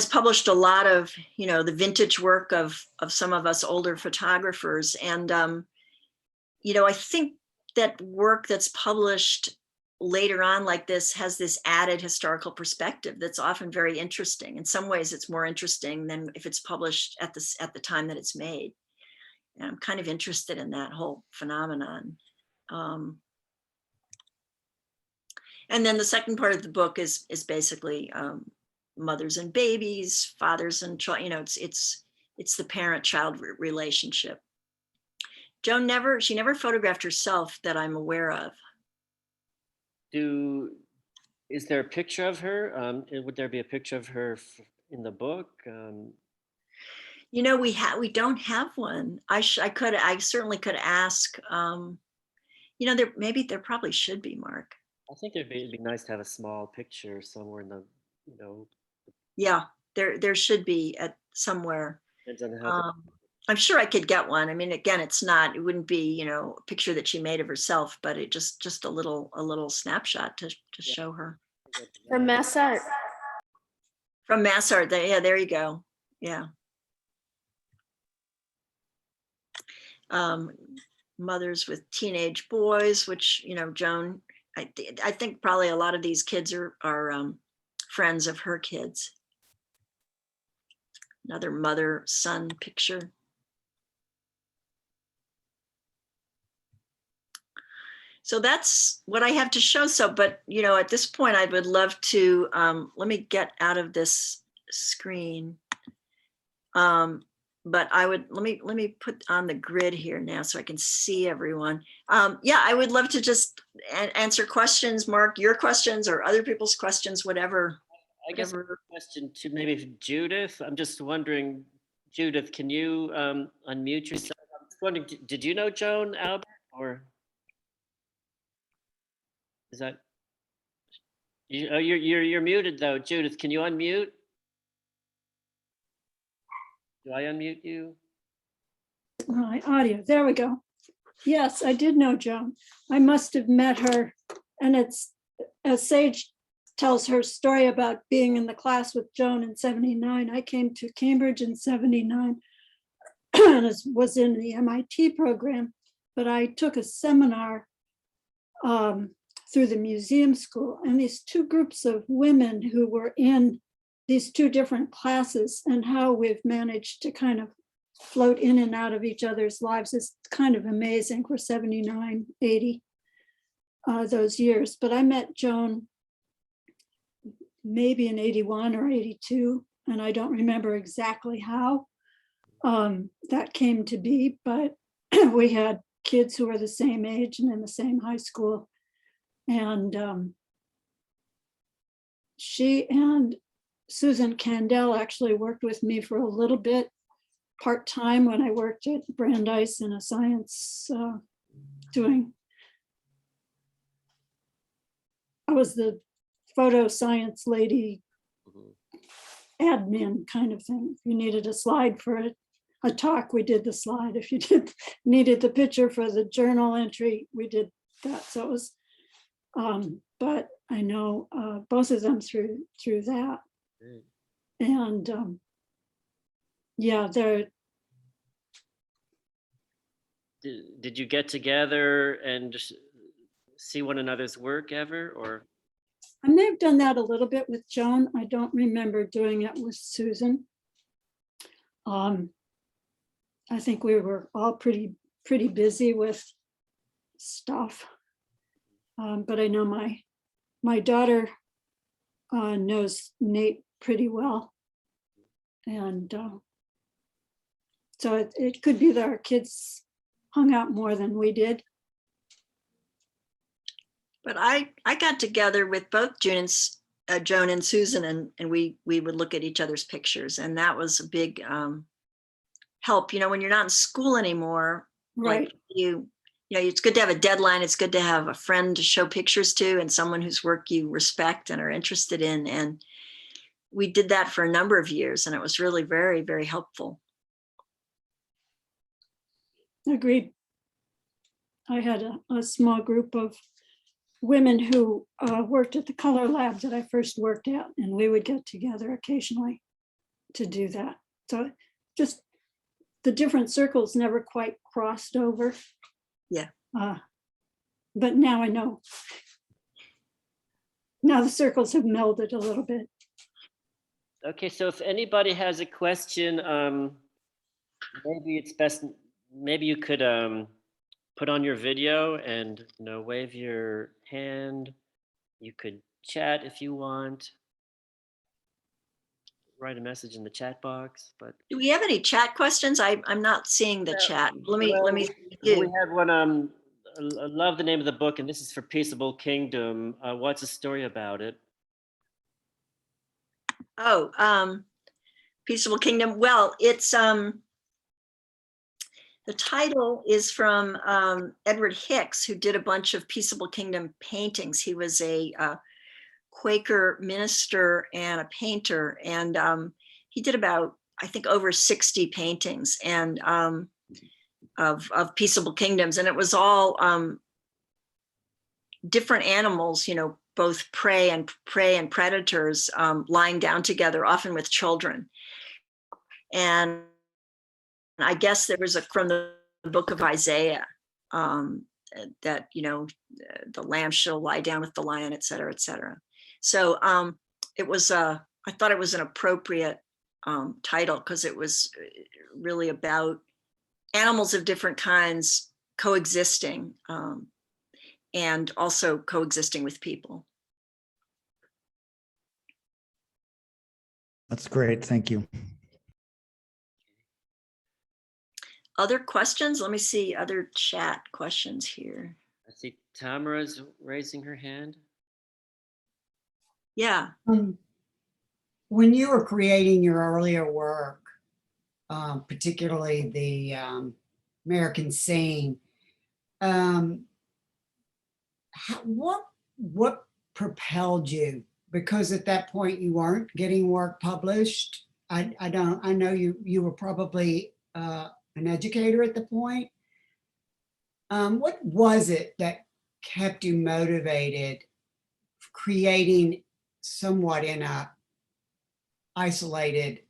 published a lot of, you know, the vintage work of some of us older photographers. And, you know, I think that work that's published later on like this has this added historical perspective that's often very interesting. In some ways, it's more interesting than if it's published at the time that it's made. And I'm kind of interested in that whole phenomenon. And then the second part of the book is basically mothers and babies, fathers and children. You know, it's the parent-child relationship. Joan never photographed herself that I'm aware of. Is there a picture of her? Would there be a picture of her in the book? You know, we don't have one. I certainly could ask. You know, there probably should be, Mark. I think it'd be nice to have a small picture somewhere in the, you know. Yeah, there should be somewhere. Depends on how I'm sure I could get one. I mean, again, it wouldn't be, you know, a picture that she made of herself, but it just a little snapshot to show her. From Mass Art. From Mass Art, yeah, there you go. Yeah. Mothers with teenage boys, which, you know, Joan, I think probably a lot of these kids are friends of her kids. Another mother-son picture. So that's what I have to show. So, but, you know, at this point, I would love to, let me get out of this screen. But let me put on the grid here now so I can see everyone. Yeah, I would love to just answer questions, Mark, your questions or other people's questions, whatever. I guess a question to maybe Judith. I'm just wondering, Judith, can you unmute yourself? I was wondering, did you know Joan Albert, or is that you? Oh, you're muted though, Judith. Can you unmute? Do I unmute you? My audio, there we go. Yes, I did know Joan. I must have met her, and it's, as Sage tells her story about being in the class with Joan in '79. I came to Cambridge in '79 and was in the MIT program, but I took a seminar through the museum school, and these two groups of women who were in these two different classes, and how we've managed to kind of float in and out of each other's lives is kind of amazing for 79, 80, those years. But I met Joan maybe in 81 or 82, and I don't remember exactly how that came to be, but we had kids who were the same age and in the same high school. And she and Susan Candell actually worked with me for a little bit part-time when I worked at Brandeis in a science I was the photo science lady admin kind of thing. If you needed a slide for a talk, we did the slide. If you needed the picture for the journal entry, we did that. So it was, but I know both of them through that. Great. And yeah, they're. Did you get together and just see one another's work ever, or? I may have done that a little bit with Joan. I don't remember doing it with Susan. I think we were all pretty busy with stuff. But I know my daughter knows Nate pretty well. And so it could be that our kids hung out more than we did. But I got together with both Joan and Susan, and we would look at each other's pictures, and that was a big help. You know, when you're not in school anymore, Right. like you know, it's good to have a deadline. It's good to have a friend to show pictures to, and someone whose work you respect and are interested in. And we did that for a number of years, and it was really very, very helpful. Agreed. I had a small group of women who worked at the color lab that I first worked at, and we would get together occasionally to do that. So just the different circles never quite crossed over. Yeah. But now I know. Now the circles have melded a little bit. Okay, so if anybody has a question, maybe it's best, maybe you could put on your video and wave your hand. You could chat if you want. Write a message in the chat box. But Do we have any chat questions? I'm not seeing the chat. Let me we had one. I love the name of the book, and this is for Peaceable Kingdom. What's the story about it? Oh, Peaceable Kingdom. Well, it's the title is from Edward Hicks, who did a bunch of Peaceable Kingdom paintings. He was a Quaker minister and a painter, and he did about, I think, over 60 paintings and of peaceable kingdoms, and it was all different animals, both prey and predators lying down together, often with children. And I guess there was from the book of Isaiah that the lamb shall lie down with the lion, et cetera, et cetera. So it was I thought it was an appropriate title, because it was really about animals of different kinds coexisting, and also coexisting with people. That's great. Thank you. Other questions? Let me see other chat questions here. I see Tamara's raising her hand. Yeah. When you were creating your earlier work, particularly the American scene. What propelled you? Because at that point you weren't getting work published. I know you were probably an educator at the point. What was it that kept you motivated, creating somewhat in a isolated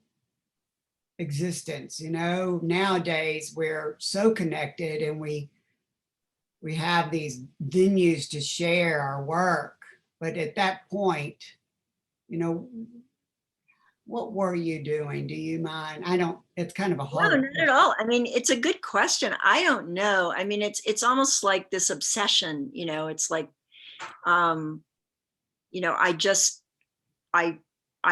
existence? You know, nowadays we're so connected and we have these venues to share our work. But at that point, you know, what were you doing? Do you mind? I don't, it's kind of a No, hard not at all. I mean, it's a good question. I don't know. I mean, it's almost like this obsession, you know, it's like, you know, I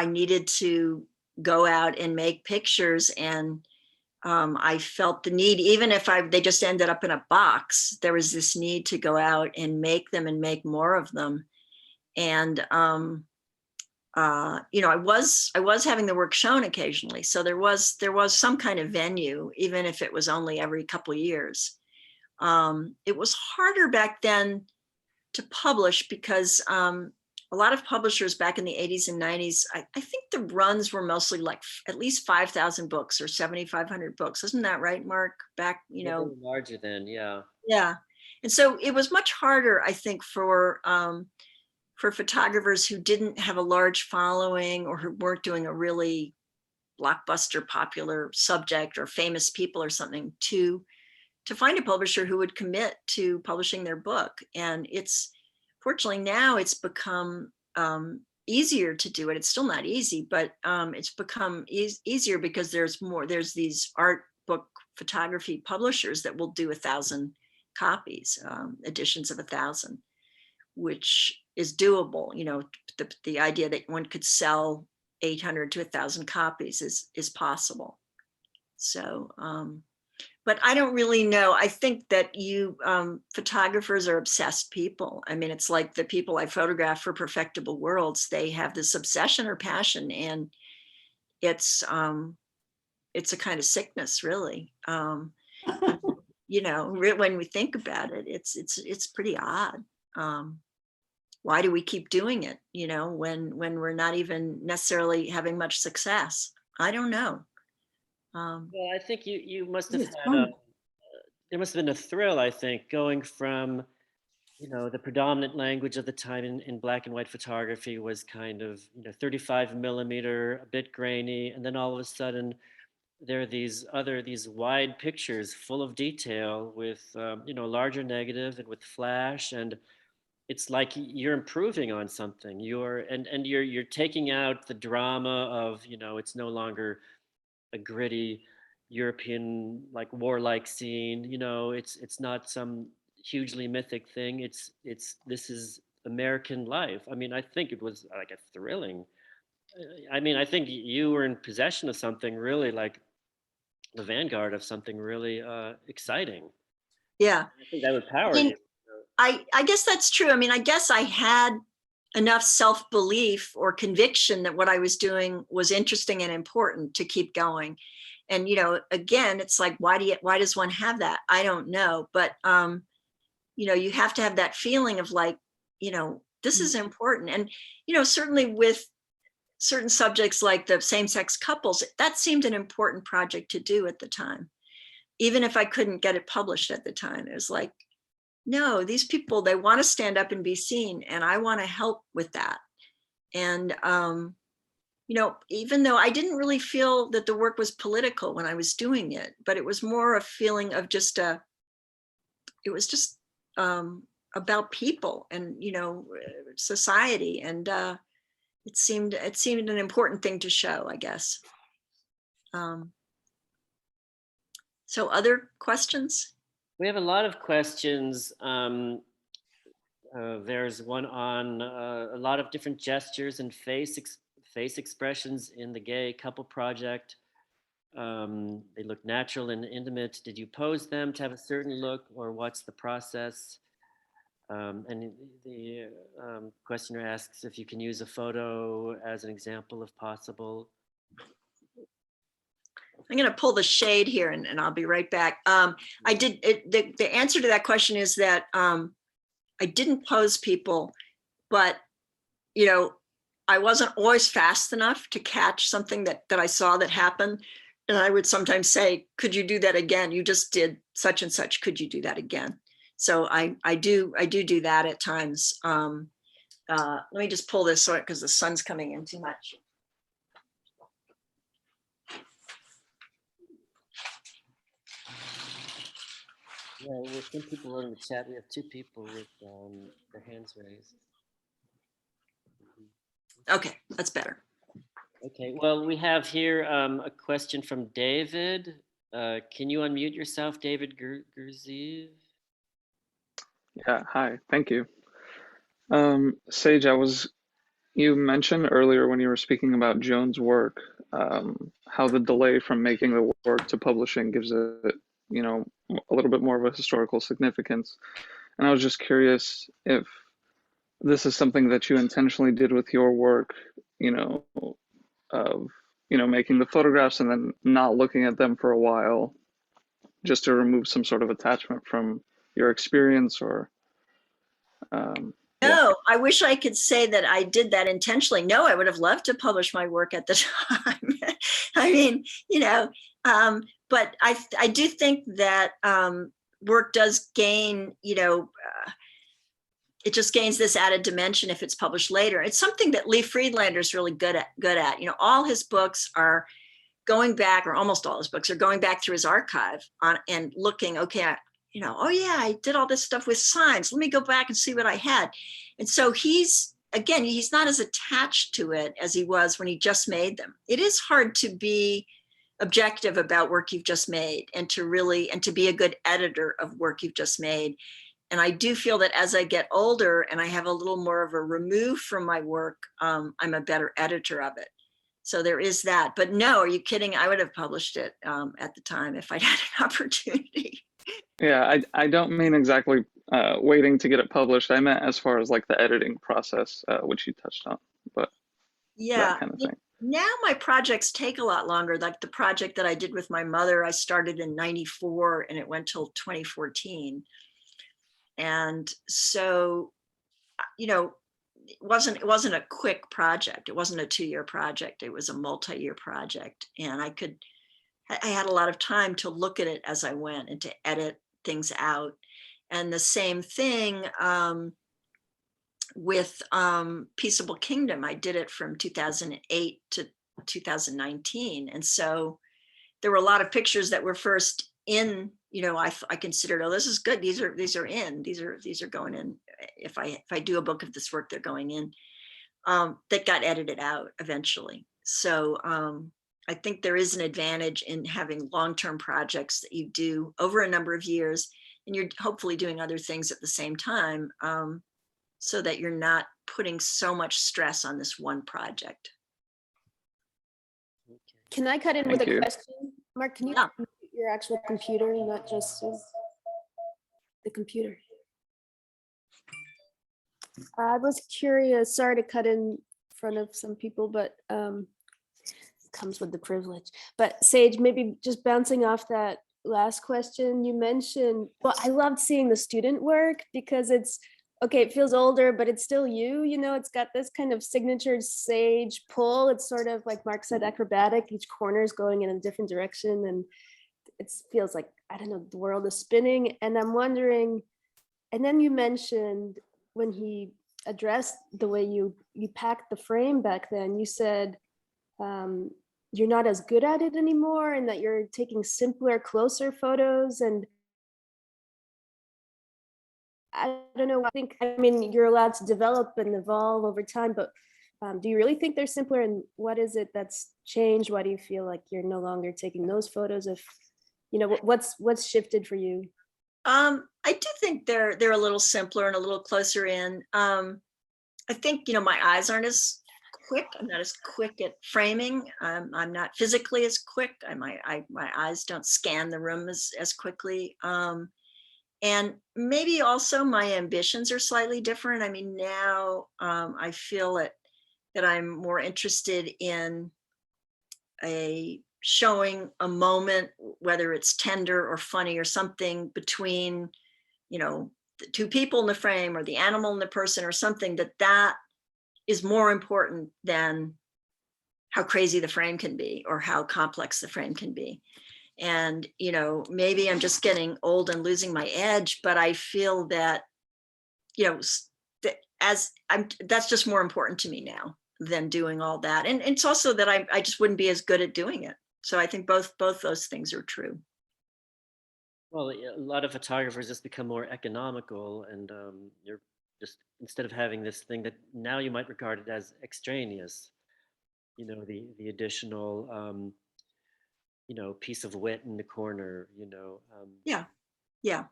needed to go out and make pictures, and I felt the need, even if they just ended up in a box, there was this need to go out and make them and make more of them. And you know, I was having the work shown occasionally, so there was some kind of venue, even if it was only every couple of years. It was harder back then to publish because a lot of publishers back in the 80s and 90s, I think the runs were mostly like at least 5,000 books or 7,500 books. Isn't that right, Mark? Back, you know, larger than, yeah. yeah. And so it was much harder, I think, for photographers who didn't have a large following or who weren't doing a really blockbuster popular subject or famous people or something to find a publisher who would commit to publishing their book. And it's fortunately now it's become easier to do it. It's still not easy, but it's become easier because there's these art book photography publishers that will do 1,000 copies, editions of 1,000, which is doable. You know, the idea that one could sell 800 to 1,000 copies is possible. So, but I don't really know. I think that you photographers are obsessed people. I mean, it's like the people I photograph for Perfectible Worlds, they have this obsession or passion, and it's a kind of sickness, really. You know, when we think about it, it's pretty odd. Why do we keep doing it, you know, when we're not even necessarily having much success? I don't know. Well, I think you must have It's had fun. there must have been a thrill, I think, going from, you know, the predominant language of the time in black and white photography was kind of, you know, 35 millimeter, a bit grainy, and then all of a sudden there are these wide pictures full of detail with, you know, larger negative and with flash, and it's like you're improving on something. You're taking out the drama of, you know, it's no longer a gritty European like warlike scene. You know, it's not some hugely mythic thing. This is American life. I mean, I think it was like a thrilling. I mean, I think you were in possession of something really like the vanguard of something really exciting. Yeah. I think that would I power mean, you. I guess that's true. I mean, I guess I had enough self-belief or conviction that what I was doing was interesting and important to keep going. And, you know, again, it's like, why does one have that? I don't know. But, you know, you have to have that feeling of like, you know, this is important. And, you know, certainly with certain subjects like the same-sex couples, that seemed an important project to do at the time. Even if I couldn't get it published at the time, it was like, no, these people, they want to stand up and be seen, and I want to help with that. And you know, even though I didn't really feel that the work was political when I was doing it, but it was more a feeling of just it was just about people and, you know, society, and it seemed an important thing to show, I guess. So other questions? We have a lot of questions. There's one on a lot of different gestures and face expressions in the gay couple project. They look natural and intimate. Did you pose them to have a certain look, or what's the process? And the questioner asks if you can use a photo as an example if possible. I'm going to pull the shade here and I'll be right back. I did the answer to that question is that I didn't pose people, but you know, I wasn't always fast enough to catch something that I saw that happened. And I would sometimes say, could you do that again? You just did such and such. Could you do that again? So I do that at times. Let me just pull this so because the sun's coming in too much. Yeah, well, some people are in the chat. We have two people with their hands raised. Okay, that's better. Okay, well, we have here a question from David. Can you unmute yourself, David Gurzeev? Yeah, hi, thank you. Sage, you mentioned earlier when you were speaking about Joan's work, how the delay from making the work to publishing gives it, you know, a little bit more of a historical significance. And I was just curious if this is something that you intentionally did with your work, you know, of, you know, making the photographs and then not looking at them for a while, just to remove some sort of attachment from your experience or, yeah. No, I wish I could say that I did that intentionally. No, I would have loved to publish my work at the time. I mean, you know, but I do think that work does gain, you know, it just gains this added dimension if it's published later. It's something that Lee Friedlander is really good at. You know, all his books are going back, or almost all his books are going back through his archive and looking, okay, you know, oh yeah, I did all this stuff with signs. Let me go back and see what I had. And so he's not as attached to it as he was when he just made them. It is hard to be objective about work you've just made and to be a good editor of work you've just made. And I do feel that as I get older and I have a little more of a remove from my work, I'm a better editor of it. So there is that. But no, are you kidding? I would have published it at the time if I'd had an opportunity. Yeah, I don't mean exactly waiting to get it published. I meant as far as like the editing process, which you touched on, but yeah, that kind of thing. Now my projects take a lot longer. Like the project that I did with my mother, I started in '94 and it went till 2014. And so, you know, it wasn't a quick project. It wasn't a 2-year project. It was a multi-year project. And I had a lot of time to look at it as I went and to edit things out. And the same thing with Peaceable Kingdom. I did it from 2008 to 2019. And so there were a lot of pictures that were first in, you know, I considered, oh, this is good. These are in, these are going in. If I do a book of this work, they're going in, that got edited out eventually. So I think there is an advantage in having long-term projects that you do over a number of years, and you're hopefully doing other things at the same time, so that you're not putting so much stress on this one project. Can I cut in with Thank a you. question? Mark, can you Yeah. mute your actual computer, not just the computer? I was curious, sorry to cut in front of some people, but comes with the privilege. But Sage, maybe just bouncing off that last question you mentioned, well, I loved seeing the student work because it's, okay, it feels older, but it's still you know, it's got this kind of signature Sage pull. It's sort of like Mark said, acrobatic. Each corner is going in a different direction. And it feels like, I don't know, the world is spinning. And I'm wondering, and then you mentioned when he addressed the way you packed the frame back then, you said you're not as good at it anymore and that you're taking simpler, closer photos. And I don't know, I mean, you're allowed to develop and evolve over time, but do you really think they're simpler? And what is it that's changed? Why do you feel like you're no longer taking those photos? If, you know, what's shifted for you? I do think they're a little simpler and a little closer in. I think, you know, my eyes aren't as quick. I'm not as quick at framing. I'm not physically as quick. My eyes don't scan the room as quickly. And maybe also my ambitions are slightly different. I mean, now I feel that I'm more interested in a showing a moment, whether it's tender or funny or something between, the two people in the frame or the animal and the person or something, that is more important than how crazy the frame can be or how complex the frame can be. And, maybe I'm just getting old and losing my edge, but I feel that, that's just more important to me now than doing all that. And it's also that I just wouldn't be as good at doing it. So I think both those things are true. Well, a lot of photographers just become more economical, and you're just, instead of having this thing that now you might regard it as extraneous, the additional, piece of wit in the corner, Yeah. Yeah.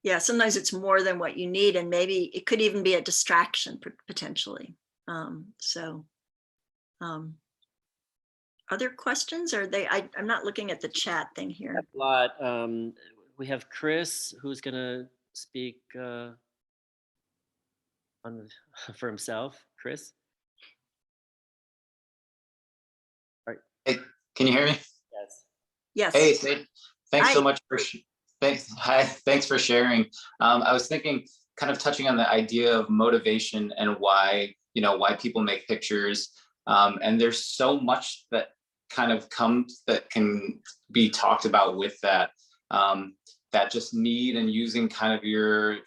Yeah. Sometimes it's more than what you need. And maybe it could even be a distraction potentially. So other questions? Are they, I'm not looking at the chat thing here. a lot. We have Chris who's gonna speak for himself. Chris, all right. Hey, can you hear me? Yes. Yes. Hey, thanks Hi. so much for thanks for sharing. I was thinking, kind of touching on the idea of motivation and why people make pictures. And there's so much that kind of comes that can be talked about with that. That just need and using kind of your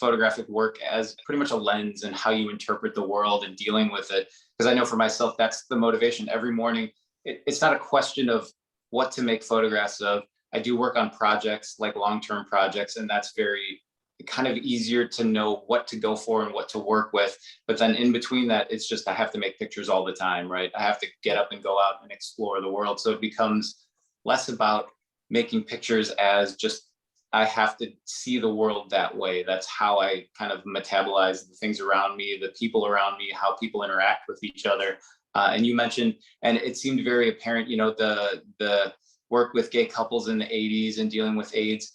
photographic work as pretty much a lens and how you interpret the world and dealing with it. Because I know for myself, that's the motivation every morning. It's not a question of what to make photographs of. I do work on projects like long-term projects, and that's very kind of easier to know what to go for and what to work with. But then in between that, it's just I have to make pictures all the time, right? I have to get up and go out and explore the world. So it becomes less about making pictures as just I have to see the world that way. That's how I kind of metabolize the things around me, the people around me, how people interact with each other. And you mentioned, and it seemed very apparent, the work with gay couples in the 80s and dealing with AIDS,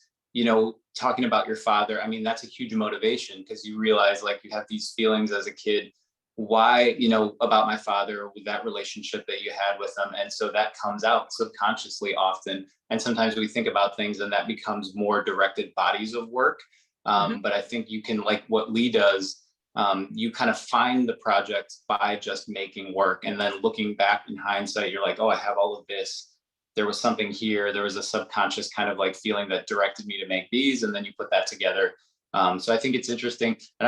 talking about your father. I mean, that's a huge motivation because you realize like you have these feelings as a kid, why, about my father, with that relationship that you had with him. And so that comes out subconsciously often. And sometimes we think about things and that becomes more directed bodies of work. But I think you can, like what Lee does, you kind of find the project by just making work. And then looking back in hindsight, you're like, oh, I have all of this. There was something here. There was a subconscious kind of like feeling that directed me to make these. And then you put that together. So I think it's interesting. And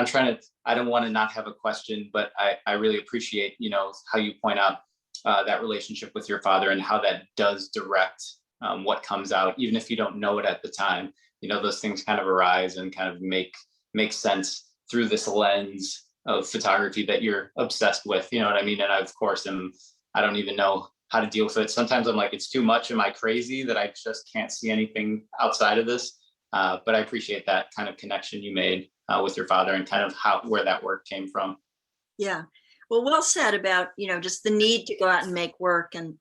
I don't want to not have a question, but I really appreciate, how you point out that relationship with your father and how that does direct what comes out, even if you don't know it at the time. Those things kind of arise and kind of make sense through this lens of photography that you're obsessed with, you know what I mean? And I, of course, I don't even know how to deal with it. Sometimes I'm like, it's too much. Am I crazy that I just can't see anything outside of this? But I appreciate that kind of connection you made with your father and kind of where that work came from. Yeah. Well said about, just the need to go out and make work and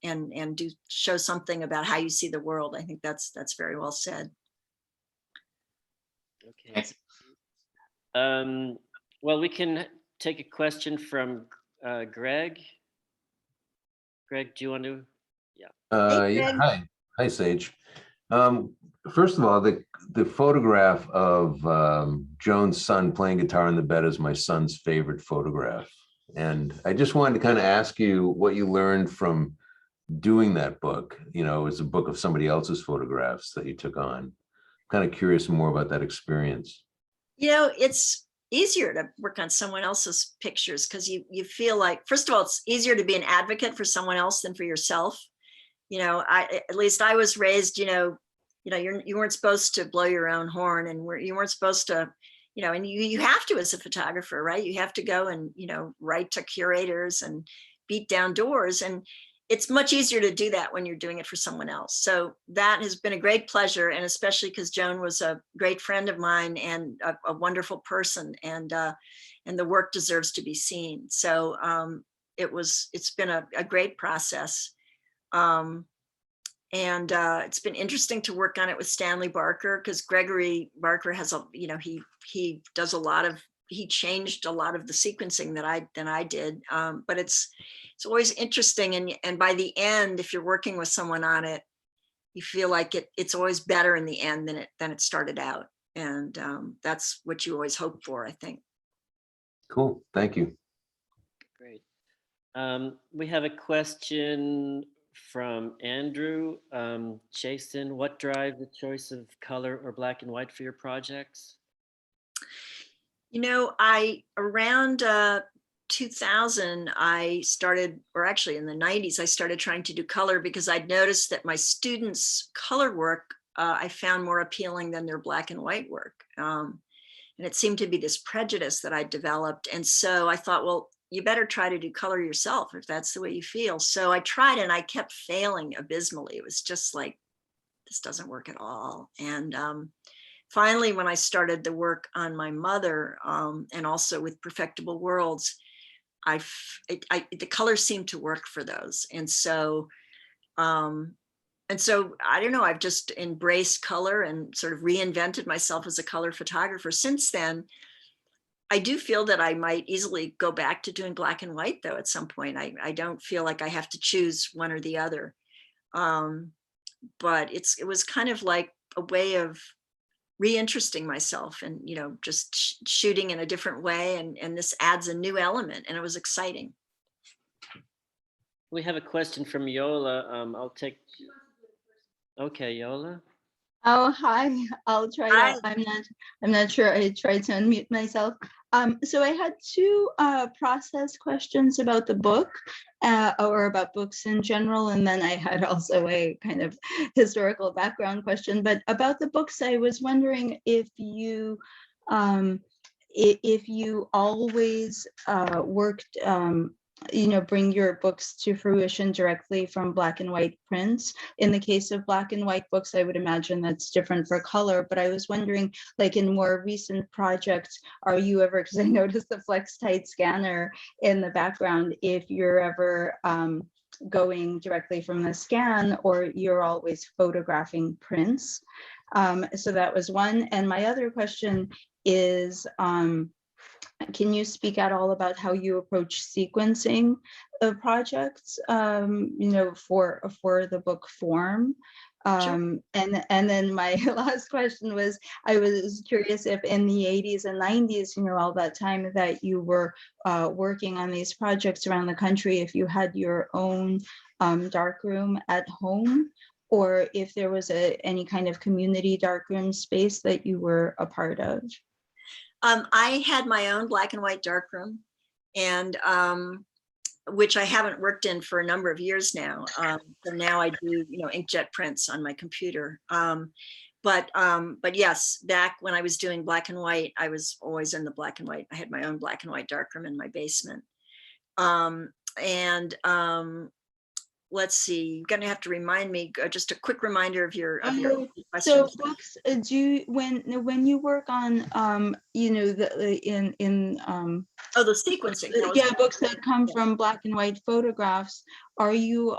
show something about how you see the world. I think that's very well said. Okay. Thanks. Well, we can take a question from Greg. Greg, do you want to? Hey, Yeah, Greg. hi, Sage. First of all, the photograph of Joan's son playing guitar in the bed is my son's favorite photograph. And I just wanted to kind of ask you what you learned from doing that book. It's a book of somebody else's photographs that you took on. Kind of curious more about that experience. It's easier to work on someone else's pictures because you feel like, first of all, it's easier to be an advocate for someone else than for yourself. At least I was raised, you weren't supposed to blow your own horn, and you weren't supposed to, and you have to as a photographer, right? You have to go and, write to curators and beat down doors. And it's much easier to do that when you're doing it for someone else. So that has been a great pleasure. And especially because Joan was a great friend of mine and a wonderful person, and the work deserves to be seen. So it's been a great process. And it's been interesting to work on it with Stanley Barker, because Gregory Barker has he does a lot of he changed a lot of the sequencing than I did. But it's always interesting. And by the end, if you're working with someone on it, you feel like it's always better in the end than it started out. And that's what you always hope for, I think. Cool, thank you. Great. We have a question from Andrew. Jason, what drives the choice of color or black and white for your projects? Around 2000, I started, or actually in the 90s, I started trying to do color because I'd noticed that my students' color work, I found more appealing than their black and white work. And it seemed to be this prejudice that I developed. And so I thought, well, you better try to do color yourself if that's the way you feel. So I tried and I kept failing abysmally. It was just like, this doesn't work at all. And finally, when I started the work on my mother and also with Perfectible Worlds, the colors seemed to work for those. And so I don't know, I've just embraced color and sort of reinvented myself as a color photographer since then. I do feel that I might easily go back to doing black and white though at some point. I don't feel like I have to choose one or the other. But it was kind of like a way of reinteresting myself and, just shooting in a different way. And this adds a new element and it was exciting. We have a question from Yola. I'll take. Okay, Yola. Oh, hi. I'll try Hi. to, I'm not sure. I tried to unmute myself. So I had two process questions about the book or about books in general. And then I had also a kind of historical background question, but about the books, I was wondering if you always worked, bring your books to fruition directly from black and white prints. In the case of black and white books, I would imagine that's different for color, but I was wondering, like in more recent projects, are you ever, because I noticed the flex tight scanner in the background, if you're ever going directly from the scan or you're always photographing prints. So that was one. And my other question is, can you speak at all about how you approach sequencing of projects, for the book form? Sure. And then my last question was, I was curious if in the 80s and 90s, all that time that you were working on these projects around the country, if you had your own darkroom at home, or if there was any kind of community darkroom space that you were a part of. I had my own black and white darkroom, and which I haven't worked in for a number of years now. So now I do, inkjet prints on my computer. But yes, back when I was doing black and white, I was always in the black and white. I had my own black and white darkroom in my basement. Let's see, you're gonna have to remind me, just a quick reminder of your So questions. books, do you, when you work on Oh, the sequencing. Books that come from black and white photographs, are you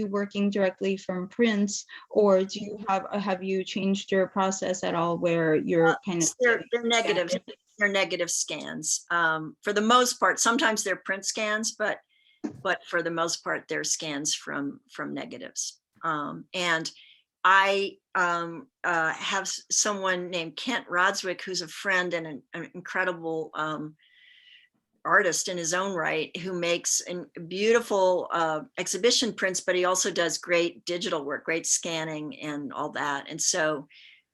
working directly from prints, or do you have you changed your process at all where you're kind of they're negative. They're negative scans for the most part. Sometimes they're print scans, but for the most part, they're scans from negatives. And I have someone named Kent Rodswick, who's a friend and an incredible artist in his own right, who makes beautiful exhibition prints, but he also does great digital work, great scanning and all that. And so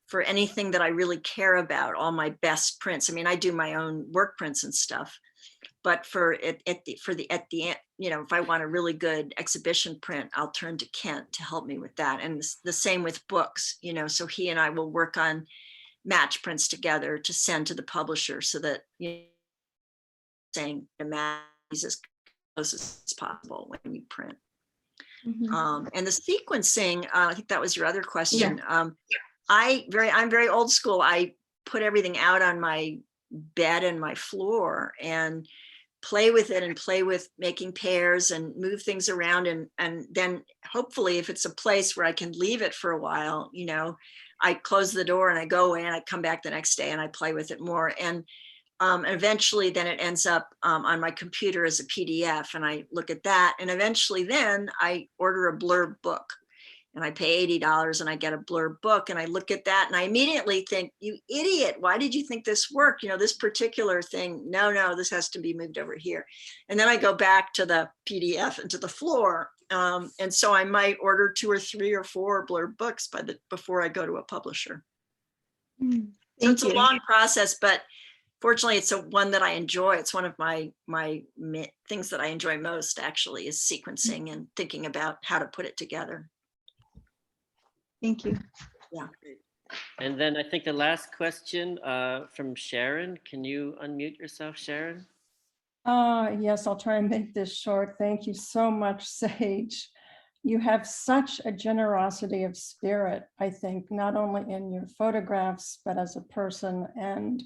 for anything that I really care about, all my best prints, I mean, I do my own work prints and stuff, but for the end, if I want a really good exhibition print, I'll turn to Kent to help me with that. And the same with books, so he and I will work on match prints together to send to the publisher so that, saying the match is as close as possible when you print. Mm-hmm. And the sequencing, I think that was your other question. Yeah. I'm very old school. I put everything out on my bed and my floor and play with it and play with making pairs and move things around. And then hopefully if it's a place where I can leave it for a while, I close the door and I go away and I come back the next day and I play with it more. And Eventually, then it ends up on my computer as a PDF, and I look at that. And eventually, then I order a blurb book, and I pay $80, and I get a blurb book, and I look at that, and I immediately think, "You idiot! Why did you think this worked? You know, this particular thing. No, this has to be moved over here." And then I go back to the PDF and to the floor, and so I might order 2 or 3 or 4 blurb books before I go to a publisher. So it's a long process, but fortunately, it's one that I enjoy. It's one of my things that I enjoy most, actually, is sequencing and thinking about how to put it together. Thank you. Yeah. And then I think the last question from Sharon. Can you unmute yourself, Sharon? Yes, I'll try and make this short. Thank you so much, Sage. You have such a generosity of spirit, I think, not only in your photographs, but as a person. And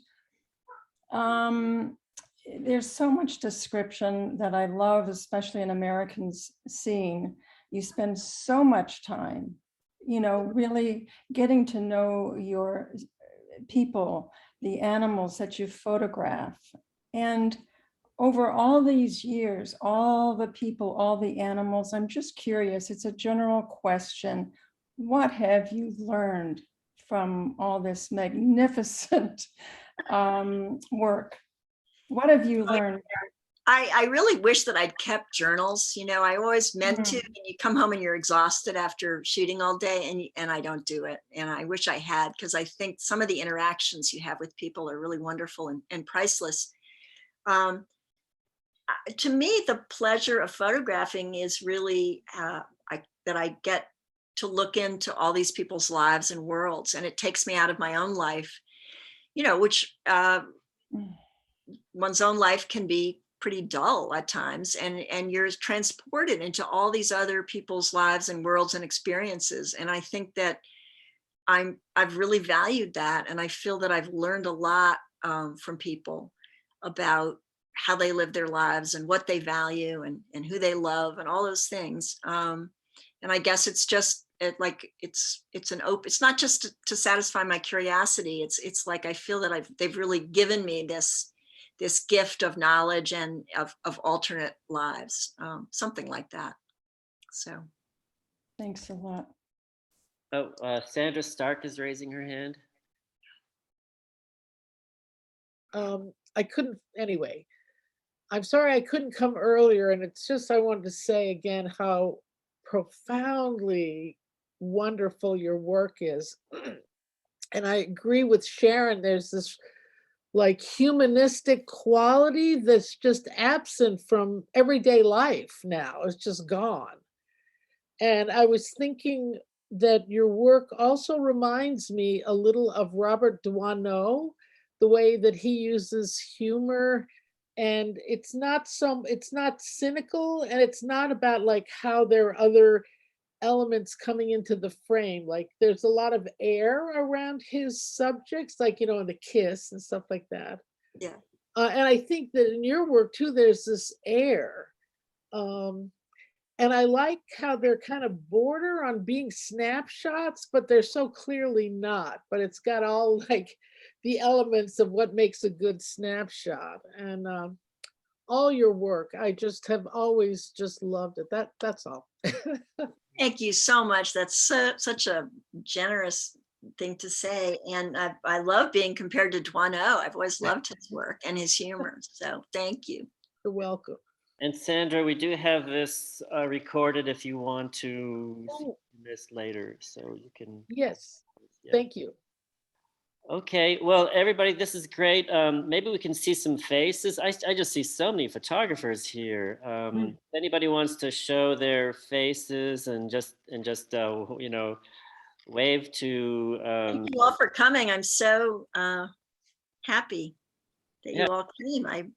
there's so much description that I love, especially in Americans seeing. You spend so much time, you know, really getting to know your people, the animals that you photograph. And over all these years, all the people, all the animals, I'm just curious, it's a general question. What have you learned from all this magnificent work? What have you learned? I really wish that I'd kept journals. You know, I always meant to, and you come home and you're exhausted after shooting all day, and I don't do it. And I wish I had, because I think some of the interactions you have with people are really wonderful and priceless. To me, the pleasure of photographing is really that I get to look into all these people's lives and worlds, and it takes me out of my own life, you know, which one's own life can be pretty dull at times, and you're transported into all these other people's lives and worlds and experiences. And I think that I've really valued that, and I feel that I've learned a lot from people about how they live their lives and what they value and who they love and all those things. And I guess it's just it's not just to satisfy my curiosity. It's like I feel that they've really given me this gift of knowledge and of alternate lives, something like that. So. Thanks a lot. Oh, Sandra Stark is raising her hand. I couldn't, anyway. I'm sorry I couldn't come earlier, and it's just I wanted to say again how profoundly wonderful your work is. And I agree with Sharon, there's this like humanistic quality that's just absent from everyday life now. It's just gone. And I was thinking that your work also reminds me a little of Robert Doisneau, the way that he uses humor. And it's not cynical, and it's not about like how there are other elements coming into the frame. Like there's a lot of air around his subjects, like, you know, in the kiss and stuff like that. Yeah. And I think that in your work too, there's this air. And I like how they're kind of border on being snapshots, but they're so clearly not. But it's got all like the elements of what makes a good snapshot. And all your work, I just have always just loved it. That's all. Thank you so much. That's such a generous thing to say. And I love being compared to Doisneau. I've always loved his work and his humor. So thank you. You're welcome. And Sandra, we do have this recorded if you want to see this later, so you can. Yes, yeah. Thank you. Okay, well, everybody, this is great. Maybe we can see some faces. I just see so many photographers here. If anybody wants to show their faces and just you know, wave to. Thank you all for coming. I'm so happy that you all came. I'm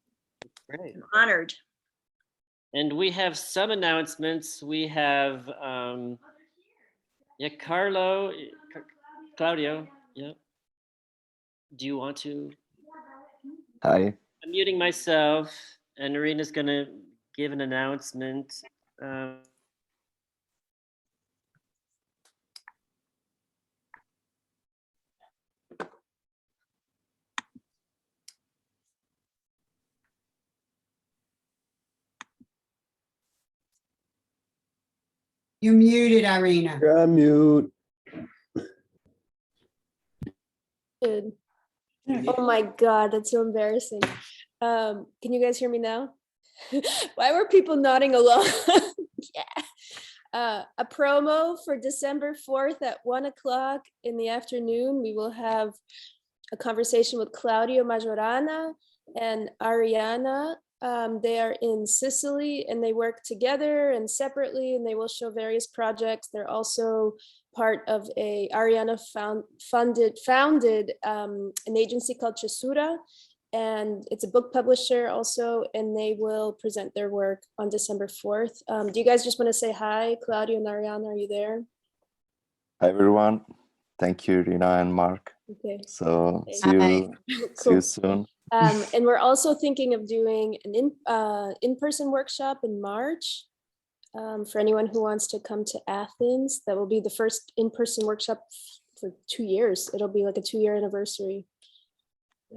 honored. And we have some announcements. We have, Claudio, yeah. Do you want to? Hi. I'm muting myself, and Irina's gonna give an announcement. You're muted, Irina. You're on mute. Good. There. Oh my God, that's so embarrassing. Can you guys hear me now? Why were people nodding along? Yeah. A promo for December 4th at 1 o'clock in the afternoon. We will have a conversation with Claudio Majorana and Ariana. They are in Sicily and they work together and separately, and they will show various projects. They're also part of a Ariana founded an agency called Cesura, and it's a book publisher also, and they will present their work on December 4th. Do you guys just want to say hi? Claudio and Ariana, are you there? Hi, everyone. Thank you, Rina and Mark. Okay. So Okay. see you Cool. soon. And we're also thinking of doing an in-person workshop in March. For anyone who wants to come to Athens, that will be the first in-person workshop for 2 years. It'll be like a 2-year anniversary.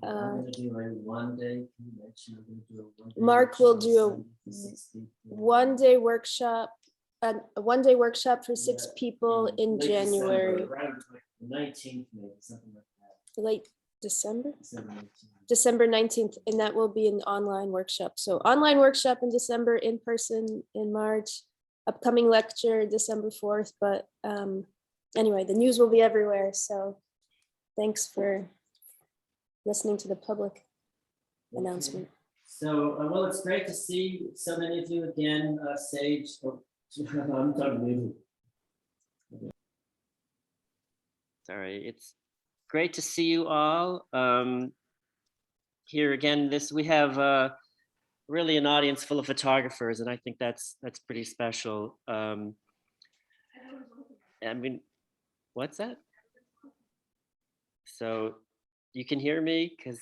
I'm gonna do a one-day convention. I'm gonna do a one-day Mark will workshop do a Sunday, the 16th. one-day workshop, a one-day workshop for 6 Yeah, people in late December, January, around like the 19th, maybe something like that. late December, December 19th. December 19th, and that will be an online workshop. So online workshop in December, in person in March, upcoming lecture December 4th. But anyway, the news will be everywhere. So thanks for listening to the public announcement. So, well, it's great to see so many of you again, Sage. Oh, I'm talking to you. Sorry, it's great to see you all. Here again, we have really an audience full of photographers, and I think that's pretty special. I mean, what's that? So you can hear me because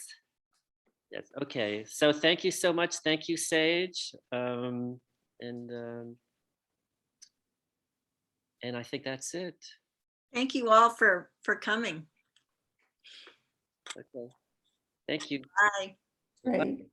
yes, okay. So thank you so much. Thank you, Sage. And I think that's it. Thank you all for coming. Okay. Thank you. Bye. Great.